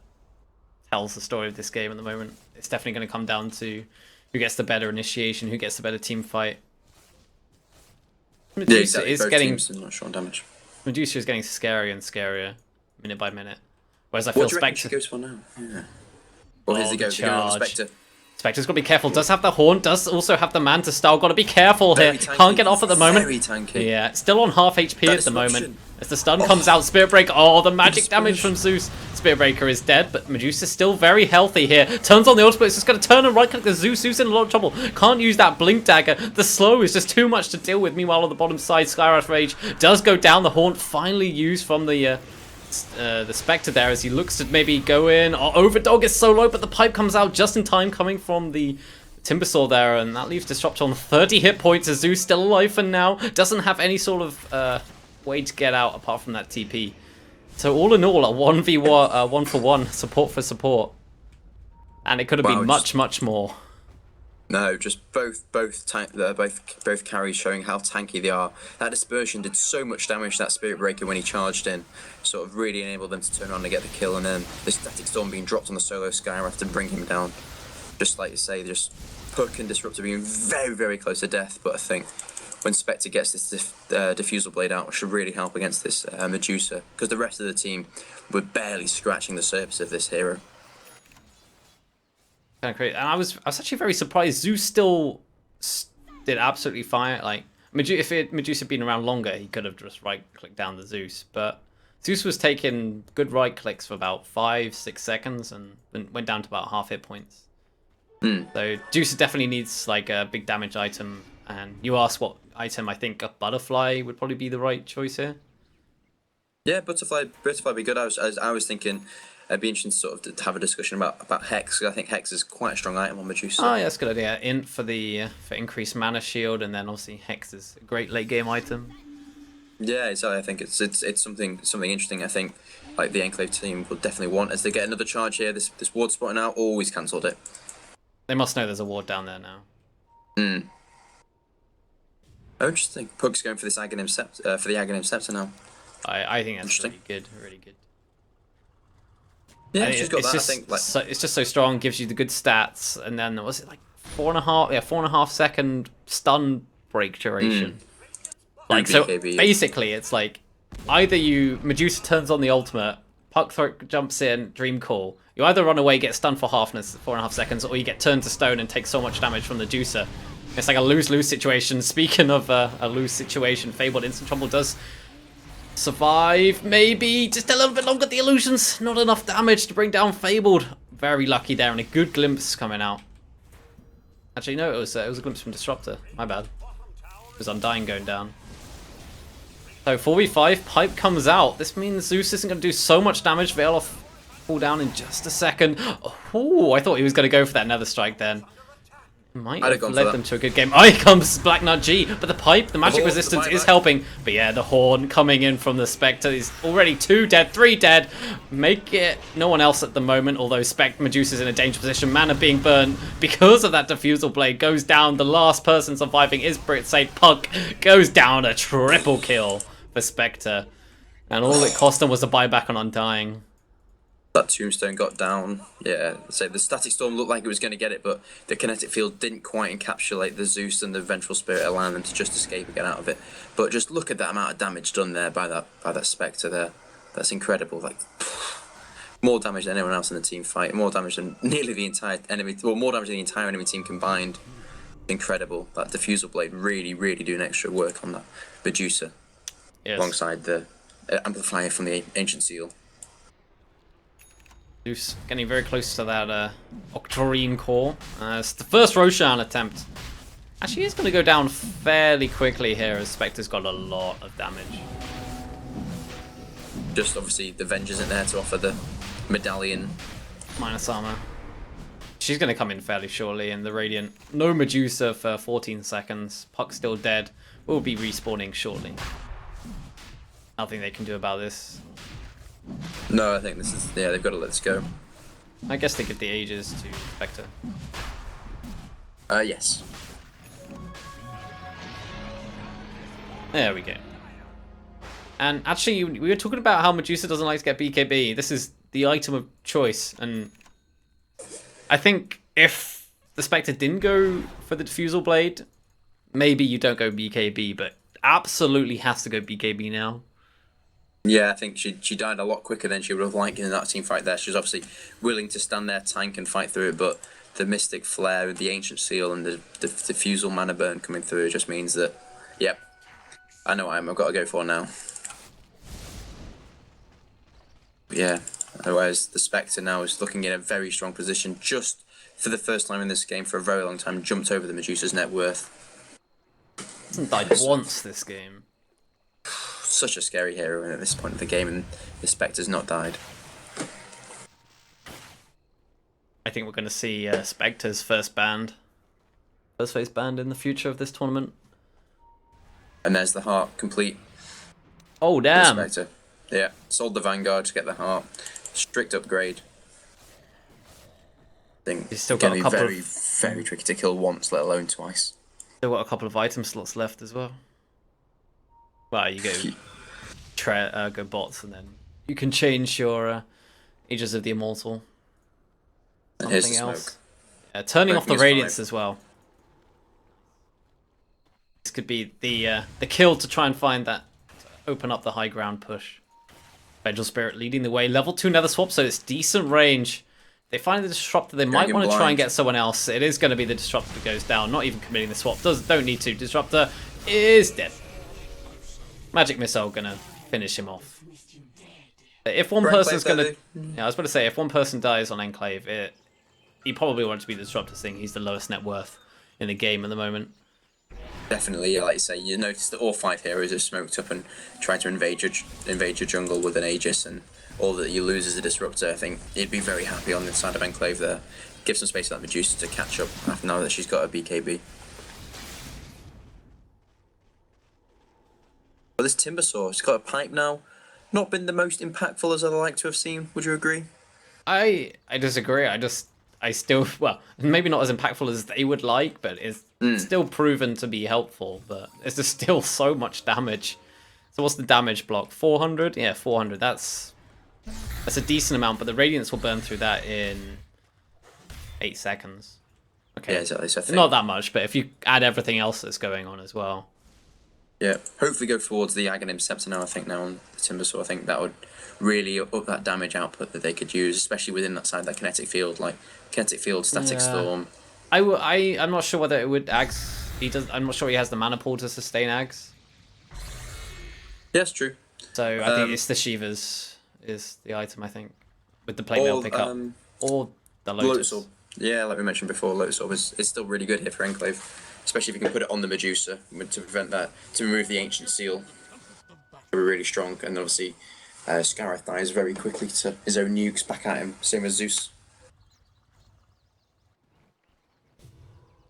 tells the story of this game at the moment. It's definitely going to come down to who gets the better initiation, who gets the better team fight. Medusa is getting damage. Medusa is getting scarier and scarier minute by minute. Whereas I feel Spectre goes for now. Yeah. Well, here's the go. Spectre. Spectre's got to be careful. Does have the Haunt. Does also have the Manta style. Got to be careful here. Can't get off at the moment. Very tanky. Yeah, still on half HP at the moment. As the stun comes out, Spirit Breaker. Oh, the magic damage from Zeus. Spirit Breaker is dead, but Medusa's still very healthy here. Turns on the ultimate. It's just going to turn and right click the Zeus. Zeus in a lot of trouble. Can't use that Blink Dagger. The slow is just too much to deal with. Meanwhile, on the bottom side, WartortleWilson does go down. The Haunt finally used from the Spectre there as he looks to maybe go in. Oh, Overdog is so low, but the pipe comes out just in time coming from the Timbersaw there, and that leaves Disruptor on 30 hit points. Zeus still alive for now. Doesn't have any sort of way to get out apart from that TP. So all in all, a 1v1, 1-for-1, support for support. And it could have been much more. No, just both carries showing how tanky they are. That Dispersion did so much damage to that Spirit Breaker when he charged in. Sort of really enabled them to turn around and get the kill, and then the Static Storm being dropped on the solo Skywrath to bring him down. Just like you say, just Puck and Disruptor being very, very close to death, but I think when Spectre gets this Diffusal Blade out, it should really help against this Medusa, because the rest of the team were barely scratching the surface of this hero. Kind of crazy. And I was actually very surprised. Zeus still did absolutely fine. Like if Medusa had been around longer, he could have just right-clicked down the Zeus. But Zeus was taking good right-clicks for about 5-6 seconds and then went down to about half hit points. So Zeus definitely needs like a big damage item. And you asked what item. I think a Butterfly would probably be the right choice here. Yeah, Butterfly would be good. I was thinking. It'd be interesting to sort of have a discussion about Hex, because I think Hex is quite a strong item on Medusa. Oh, yeah, that's a good idea. Int for for increased mana shield, and then obviously Hex is a great late game item. Yeah, exactly. I think it's something interesting. I think like the Enclave team will definitely want as they get another charge here. This ward spotting out always cancelled it. They must know there's a ward down there now. Oh, interesting. Pug's going for this Aghanim Scepter for the Aghanim Scepter now. I think that's really good. Really good. Yeah, she's got that. Just, I think like it's just so strong, gives you the good stats, and then was it like 4.5 second stun break duration. Like, so BKB, basically it's like either Medusa turns on the ultimate, Puck Throat jumps in, Dream Call. You either run away, get stunned for 4.5 seconds, or you get turned to stone and take so much damage from the Medusa. It's like a lose-lose situation. Speaking of a lose situation, Fabled Instant Trumbull does survive, maybe just a little bit longer. The illusions, not enough damage to bring down Fabled. Very lucky there, and a good glimpse coming out. Actually, no, it was a glimpse from Disruptor. My bad. It was Undying going down. So 4v5, Pipe comes out. This means Zeus isn't going to do so much damage. Veil off, fall down in just a second. Oh, I thought he was going to go for that Nether Strike then. Might have led them to a good game. Oh, here comes Black Nut G, but the pipe, the magic resistance is helping. But yeah, the Horn coming in from the Spectre is already 2 dead, 3 dead. Make it no one else at the moment, although Medusa's in a dangerous position. Mana being burned because of that Diffusal Blade goes down. The last person surviving is Brit-Safe. Puck goes down, a triple kill for Spectre. And all it cost him was a buyback on Undying. That Tombstone got down. Yeah, so the Static Storm looked like it was going to get it, but the Kinetic Field didn't quite encapsulate the Zeus and the Vengeful Spirit, allowing them to just escape and get out of it. But just look at that amount of damage done there by that Spectre there. That's incredible. Like, more damage than anyone else in the team fight. More damage than nearly the entire enemy. Well, more damage than the entire enemy team combined. Incredible. That Diffusal Blade really, really doing extra work on that Medusa. Yes. Alongside the Amplifier from the Ancient Seal. Zeus getting very close to that Octarine core. It's the first Roshan attempt. Actually, he's going to go down fairly quickly here as Spectre's got a lot of damage. Just obviously the Vengeance in there to offer the medallion. Minus armor. She's going to come in fairly shortly, and the Radiant. No Medusa for 14 seconds. Puck still dead. Will be respawning shortly. Nothing they can do about this. No, I think this is... Yeah, they've got to let us go. I guess they give the Aegis to Spectre. Yes. There we go. And actually, we were talking about how Medusa doesn't like to get BKB. This is the item of choice. And I think if the Spectre didn't go for the Diffusal Blade, maybe you don't go BKB, but absolutely has to go BKB now. Yeah, I think she died a lot quicker than she would have liked in that team fight there. She was obviously willing to stand there, tank, and fight through it, but the Mystic Flare with the Ancient Seal and the Diffusal Mana Burn coming through just means that, yep, I know what I've got to go for now. But yeah, otherwise the Spectre now is looking in a very strong position, just for the first time in this game for a very long time, jumped over the Medusa's net worth. Hasn't died once this game. Such a scary hero at this point of the game, and the Spectre's not died. I think we're going to see Spectre's first phase banned in the future of this tournament. And there's the heart complete. Oh damn! Spectre. Yeah, sold the Vanguard to get the heart. Strict upgrade. I think he's still got a couple very, very tricky to kill once, let alone twice. Still got a couple of item slots left as well. Well, you go bots, and then you can change your Aegis of the Immortal. And here's the smoke. Turning off the Radiance as well. This could be the kill to try and find that, open up the high ground push. Vengeful Spirit leading the way. Level 2 Nether Swap, so it's decent range. They find the Disruptor, they might want to try and get someone else. It is going to be the Disruptor that goes down, not even committing the swap. Don't need to. Disruptor is dead. Magic Missile gonna finish him off. If one person's gonna... Yeah, I was about to say, if one person dies on Enclave, he probably wants to be the Disruptor thing. He's the lowest net worth in the game at the moment. Definitely, yeah, like you say, you notice that all 5 heroes are smoked up and trying to invade your jungle with an Aegis, and all that you lose is a Disruptor. I think he'd be very happy on the side of Enclave there. Give some space to that Medusa to catch up after now that she's got a BKB. But this Timbersaw, it's got a pipe now. Not been the most impactful as I'd like to have seen. Would you agree? I disagree. I still, well, maybe not as impactful as they would like, but it's still proven to be helpful. But it's just still so much damage. So what's the damage block? 400? Yeah, 400. That's a decent amount, but the Radiance will burn through that in 8 seconds. Okay. Yeah, exactly. So I think, Not that much, but if you add everything else that's going on as well. yeah, hopefully go towards the Aghanim Scepter now, I think, now on the Timbersaw. I think that would really up that damage output that they could use, especially within that side, that kinetic field, like kinetic field, static Yeah. storm. I'm not sure whether it would Ags. I'm not sure he has the mana pool to sustain Ags. Yeah, that's true. So I think it's the Shivas is the item, I think, with the plate mail pickup. Or the Lotus. Orb. Yeah, like we mentioned before, Lotus Orb is still really good here for Enclave, especially if you can put it on the Medusa to prevent that, to remove the Ancient Seal. It would be really strong, and obviously Scarith dies very quickly to his own nukes back at him, same as Zeus.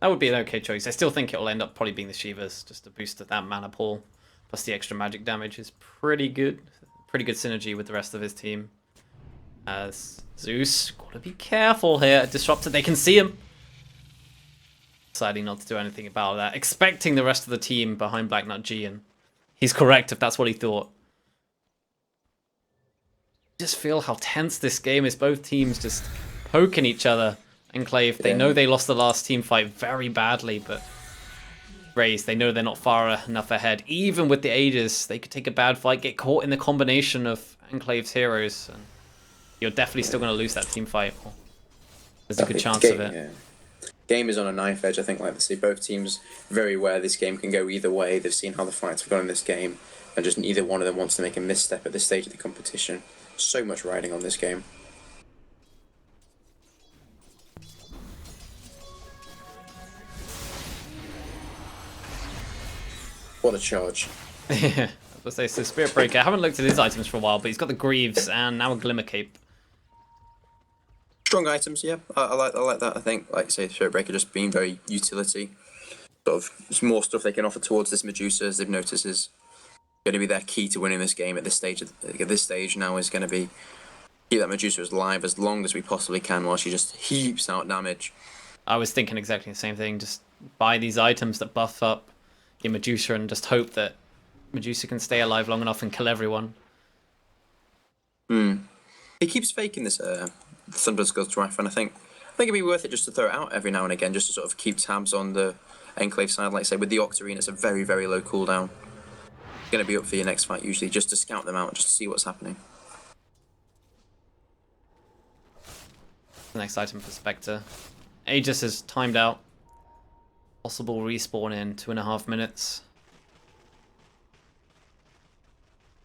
That would be an okay choice. I still think it will end up probably being the Shivas, just to boost that mana pool. Plus the extra magic damage is pretty good. Pretty good synergy with the rest of his team. As Zeus, gotta be careful here. Disruptor, they can see him. Deciding not to do anything about that. Expecting the rest of the team behind Black Nut G, and he's correct if that's what he thought. Just feel how tense this game is. Both teams just poking each other. Enclave, they know they lost the last team fight very badly, but Raze, they know they're not far enough ahead. Even with the Aegis, they could take a bad fight, get caught in the combination of Enclave's heroes, and you're definitely still going to lose that team fight. There's a good chance of it. Yeah. Game is on a knife edge, I think. Like, see, both teams very aware this game can go either way. They've seen how the fights have gone in this game, and just neither one of them wants to make a misstep at this stage of the competition. So much riding on this game. What a charge. Yeah, let's say so. Spirit Breaker. I haven't looked at his items for a while, but he's got the Greaves and now a Glimmer Cape. Strong items, yeah. I like that. I think, like you say, Spirit Breaker just being very utility. Sort of, there's more stuff they can offer towards this Medusa, as they've noticed, is going to be their key to winning this game at this stage. At this stage now is going to be keep that Medusa as live as long as we possibly can, while she just heaps out damage. I was thinking exactly the same thing. Just buy these items that buff up your Medusa and just hope that Medusa can stay alive long enough and kill everyone. He keeps faking this Thunder Skull Giraffe, and I think it'd be worth it just to throw it out every now and again, just to sort of keep tabs on the Enclave side. Like I say, with the Octarine, it's a very, very low cooldown. It's going to be up for your next fight usually, just to scout them out, just to see what's happening. The next item for Spectre. Aegis is timed out. Possible respawn in 2.5 minutes.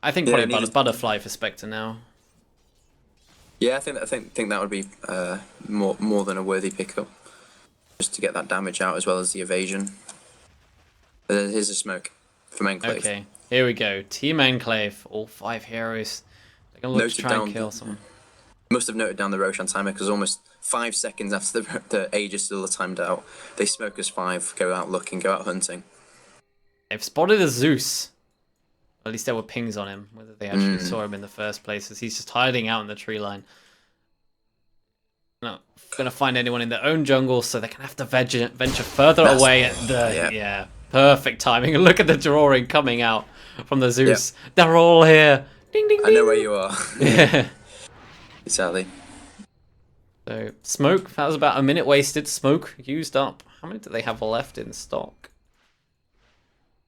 I think probably Butterfly for Spectre now. Yeah, I think that would be more than a worthy pickup, just to get that damage out as well as the evasion. Here's a smoke from Enclave. Okay, here we go. Team Enclave, all 5 heroes. They're gonna look to try and kill someone. Must have noted down the Roshan timer, because almost 5 seconds after the Aegis still timed out, they smoke as 5, go out looking, go out hunting. They've spotted a Zeus. At least there were pings on him, whether they actually saw him in the first place, as he's just hiding out in the tree line. Not gonna find anyone in their own jungle, so they're gonna have to venture further away at the perfect timing. And look at the drawing coming out from the Zeus. Yep. They're all here. Ding ding ding. I know where you are. Yeah. Exactly. So smoke, that was about a minute wasted. Smoke used up. How many do they have left in stock?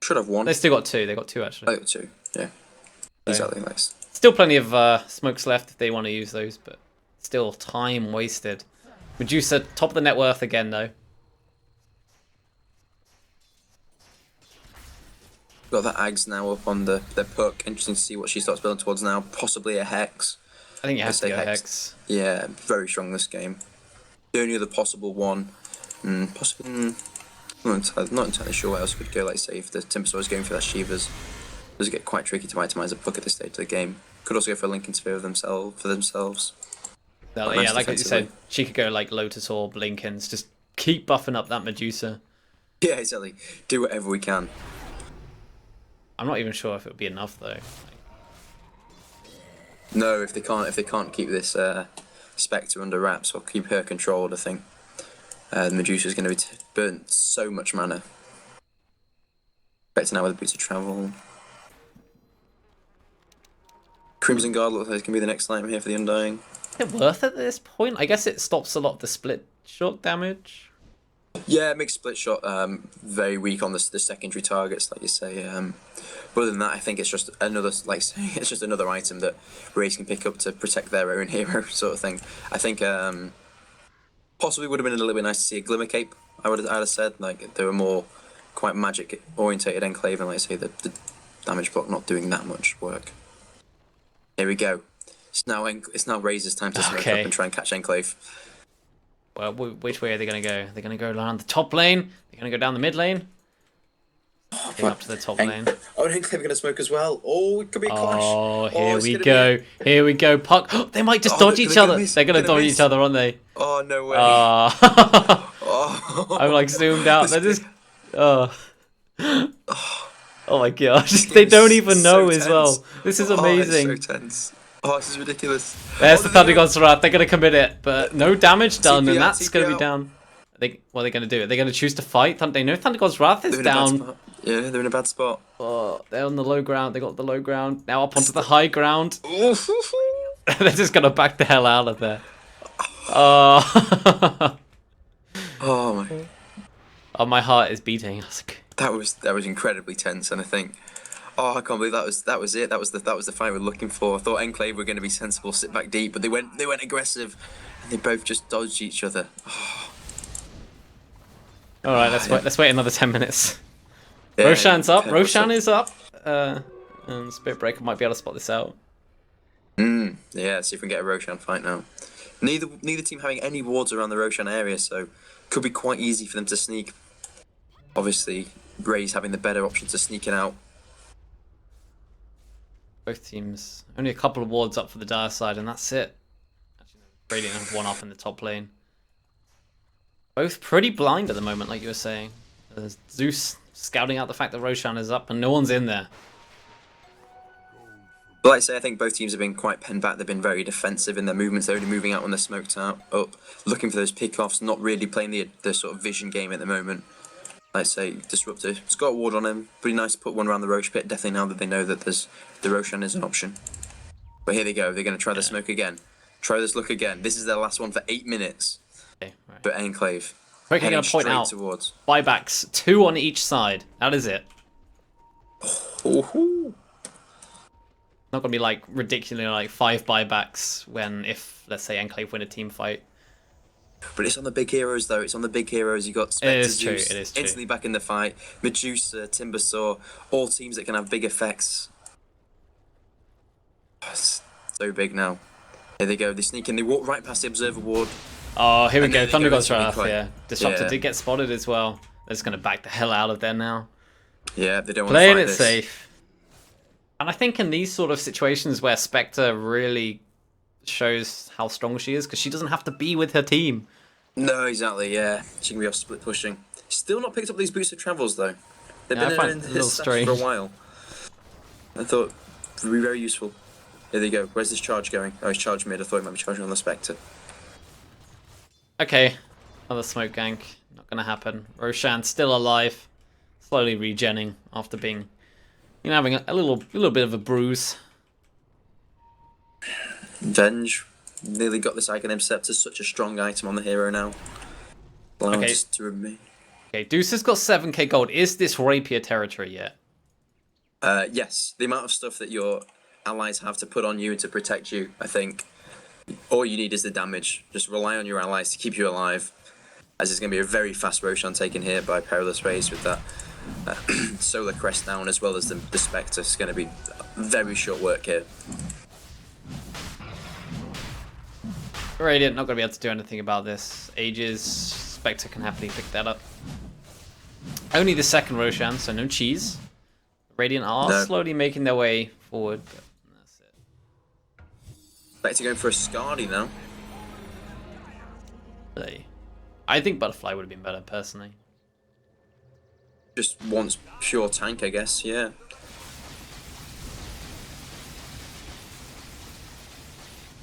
Should have 1. They still got 2. They got 2 actually. I got 2. Yeah. Exactly. Nice. Still plenty of smokes left if they want to use those, but still time wasted. Medusa top of the net worth again though. Got that Ags now up on the puck. Interesting to see what she starts building towards now. Possibly a Hex. I think you have to go Hex. Yeah, very strong this game. The only other possible one, possibly. Not entirely sure what else could go. Like say, if the Timbersaw is going for that Shivas, does it get quite tricky to itemize a puck at this stage of the game? Could also go for a Lincoln Sphere for themselves. No, yeah, like you said, she could go like Lotus Orb, Lincolns, just keep buffing up that Medusa. Yeah, exactly. Do whatever we can. I'm not even sure if it would be enough though. No, if they can't keep this Spectre under wraps or keep her controlled, I think the Medusa is going to be burnt so much mana. Spectre now with a boots of travel. Crimson Guard looks like it's going to be the next item here for the Undying. Is it worth it at this point? I guess it stops a lot of the split shock damage. Yeah, mixed split shot. Very weak on the secondary targets, like you say. But other than that, I think it's just another it's just another item that Raze can pick up to protect their own hero, sort of thing. I think possibly would have been a little bit nice to see a Glimmer Cape. I'd have said like they were more quite magic orientated Enclave, and like I say the damage block not doing that much work. Here we go. It's now Raze's time to smoke up and try and catch Enclave. Well, which way are they going to go? They're going to go around the top lane. They're going to go down the mid lane. Up to the top lane. Oh, and Enclave are going to smoke as well. Oh, it could be a clash. Oh, here we go. Here we go. Puck. They might just dodge each other. They're going to dodge each other, aren't they? Oh, no way. I'm like zoomed out. They're just... Oh. Oh my gosh. They don't even know as well. This is amazing. It's so tense. Oh, this is ridiculous. There's the Thunder God's Wrath. They're going to commit it, but no damage done, and that's going to be down. What are they going to do? Are they going to choose to fight? They know Thunder God's Wrath is down. Yeah, they're in a bad spot. Oh, they're on the low ground. They got the low ground. Now up onto the high ground. They're just going to back the hell out of there. Oh. Oh my. Oh, my heart is beating. That was incredibly tense, and I think, oh, I can't believe that was it. That was the fight we're looking for. I thought Enclave were going to be sensible, sit back deep, but they went aggressive, and they both just dodged each other. Oh. All right, let's wait another 10 minutes. Yeah, Roshan's up. Roshan is up. And Spirit Breaker might be able to spot this out. Yeah, see if we can get a Roshan fight now. Neither team having any wards around the Roshan area, so could be quite easy for them to sneak. Obviously, Raze having the better option to sneaking out. Both teams only a couple of wards up for the Dire side, and that's it. Actually, Radiant have one up in the top lane. Both pretty blind at the moment, like you were saying. There's Zeus scouting out the fact that Roshan is up, and no one's in there. But like I say, I think both teams have been quite penned back. They've been very defensive in their movements. They're only moving out when they're smoked out, up, looking for those pickoffs, not really playing the sort of vision game at the moment. Like I say, Disruptor. It's got a ward on him. Pretty nice to put one around the Roche pit, definitely now that they know that the Roshan is an option. But here they go. They're going to try the smoke again. Try this look again. This is their last one for 8 minutes. Okay, right. But Enclave. I'm going to point out towards buybacks, 2 on each side. That is it. Ooh. Not going to be like ridiculously like 5 buybacks when if let's say Enclave win a team fight. But it's on the big heroes though. It's on the big heroes. You got Spectre, Zeus, it is true. Instantly back in the fight. Medusa, Timbersaw, all teams that can have big effects. Oh, it's so big now. Here they go. They sneak in. They walk right past the Observer ward. Oh, here we go. Thunder God's Wrath. Yeah, Disruptor did get spotted as well. They're just going to back the hell out of there now. Yeah, they don't want to playing fight it this. Safe. And I think in these sort of situations where Spectre really shows how strong she is, because she doesn't have to be with her team. No, exactly, yeah. She can be off split pushing. Still not picked up these boots of travels, though. They've been in his stash for a while. I thought it would be very useful. Here they go. Where's this charge going? Oh, it's charge mid. I thought it might be charging on the Spectre. Okay, another smoke gank. Not going to happen. Roshan still alive. Slowly regenning after being, having a little bit of a bruise. Venge nearly got this Icon Scepter, such a strong item on the hero now. Okay. To remain. Okay, Deuce has got 7k gold. Is this rapier territory yet? Yes. The amount of stuff that your allies have to put on you to protect you, I think all you need is the damage. Just rely on your allies to keep you alive. As it's going to be a very fast Roshan taken here by PerilousRAZE with that Solar Crest down, as well as the Spectre. It's going to be very short work here. Radiant not going to be able to do anything about this. Aegis, Spectre can happily pick that up. Only the second Roshan, so no cheese. Radiant are slowly making their way forward, but that's it. Spectre going for a Skadi now. Really? I think Butterfly would have been better, personally. Just wants pure tank, I guess, yeah.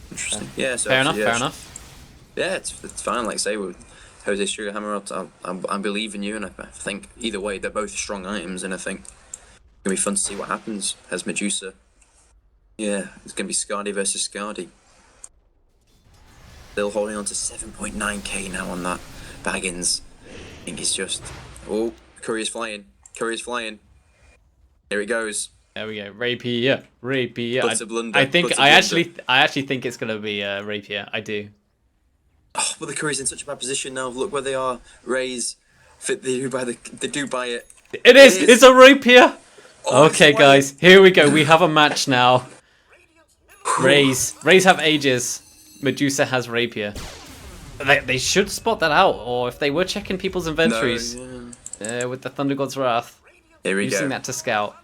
Interesting. Yeah, so fair enough. Yeah, it's fine. Like I say, with Jose Sugarhammer, I believe in you, and I think either way they're both strong items, and I think it's gonna be fun to see what happens as Medusa. Yeah, it's gonna be Skadi versus Skadi. Still holding on to 7.9k now on that Baggins. think it's just. Oh, Curry's flying. Curry's flying. Here it goes. There we go. Rapier. Rapier. Butter blunder, I think butter I actually think it's gonna be Rapier. I do. Oh, but the Curry's in such a bad position now. Look where they are. Raze. They do buy it. It is. It's a Rapier. Oh, Okay, guys. Here we go. We have a match now. Raze have Aegis. Medusa has Rapier. They should spot that out, or if they were checking people's inventories with the Thunder God's Wrath, Here we using go. that to scout.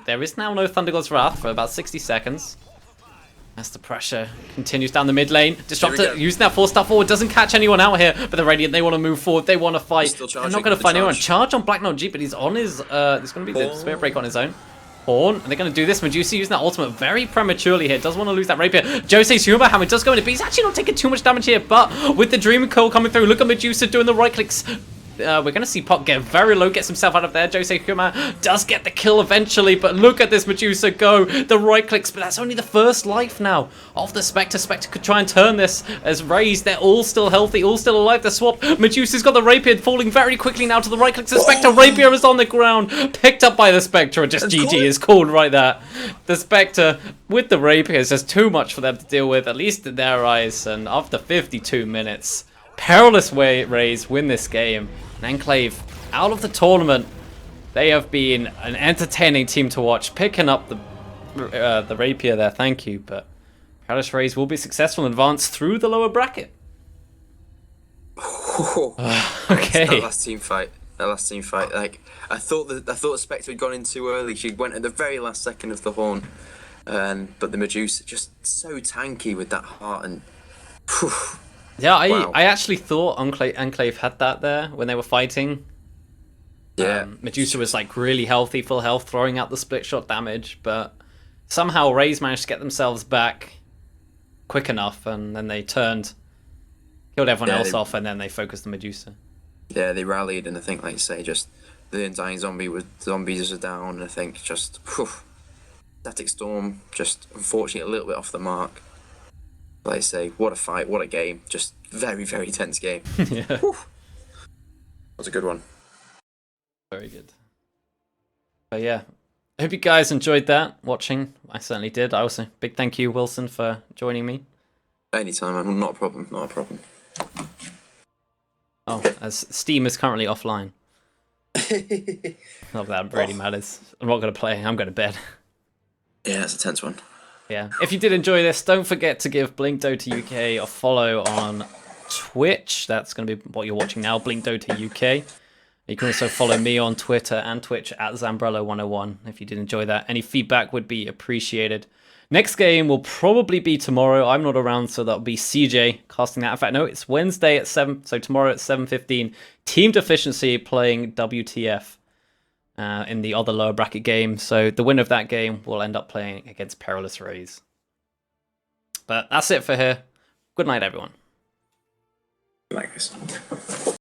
There is now no Thunder God's Wrath for about 60 seconds. As the pressure continues down the mid lane. Disruptor using that 4-star forward, doesn't catch anyone out here, but the Radiant, they want to move forward, they want to fight. They're not going to find anyone. Charge on Black Knight G, but he's on his, there's going to be the Spirit Break on his own. Horn, and they're going to do this. Medusa using that ultimate very prematurely here. Doesn't want to lose that Rapier. Jose's Humor Hammer does go in, but he's actually not taking too much damage here. But with the Dream Coil coming through, look at Medusa doing the right clicks. We're going to see Pop get very low, gets himself out of there. Jose Humor does get the kill eventually, but look at this Medusa go. The right clicks, but that's only the first life now of the Spectre. Spectre could try and turn this as Raze. They're all still healthy, all still alive. The swap. Medusa's got the Rapier falling very quickly now to the right clicks. The Spectre Rapier is on the ground, picked up by the Spectre. Just GG is called right there. The Spectre with the Rapier is just too much for them to deal with, at least in their eyes. And after 52 minutes, PerilousRAZE win this game. And Enclave out of the tournament. They have been an entertaining team to watch, picking up the Rapier there. Thank you, but PerilousRAZE will be successful and advance through the lower bracket. Okay. That last team fight. Like I thought the Spectre had gone in too early. She went at the very last second of the horn, but the Medusa just so tanky with that heart and. Whew. Yeah, I actually thought Enclave had that there when they were fighting. Yeah. Medusa was like really healthy, full health, throwing out the split shot damage, but somehow Raze managed to get themselves back quick enough, and then they killed everyone else off, and then they focused on Medusa. Yeah, they rallied, and I think, like you say, just the Undying zombies are down, and I think just Static Storm just unfortunately a little bit off the mark. Like I say, what a fight, what a game. Just very, very tense game. Yeah. That was a good one. Very good. But yeah, I hope you guys enjoyed that, watching. I certainly did. I also, big thank you, Wilson, for joining me. Anytime, man. Not a problem, not a problem. Oh, as Steam is currently offline. Not that really matters. I'm not going to play, I'm going to bed. Yeah, it's a tense one. Yeah, if you did enjoy this, don't forget to give BlinkDOTA UK a follow on Twitch. That's going to be what you're watching now, BlinkDOTA UK. You can also follow me on Twitter and Twitch at Zambrello101 if you did enjoy that. Any feedback would be appreciated. Next game will probably be tomorrow. I'm not around, so that'll be CJ casting that. In fact, no, it's Wednesday at 7, so tomorrow at 7:15. Team Deficiency playing WTF. In the other lower bracket game, so the winner of that game will end up playing against PerilousRAZE. But that's it for here. Good night, everyone. Like this.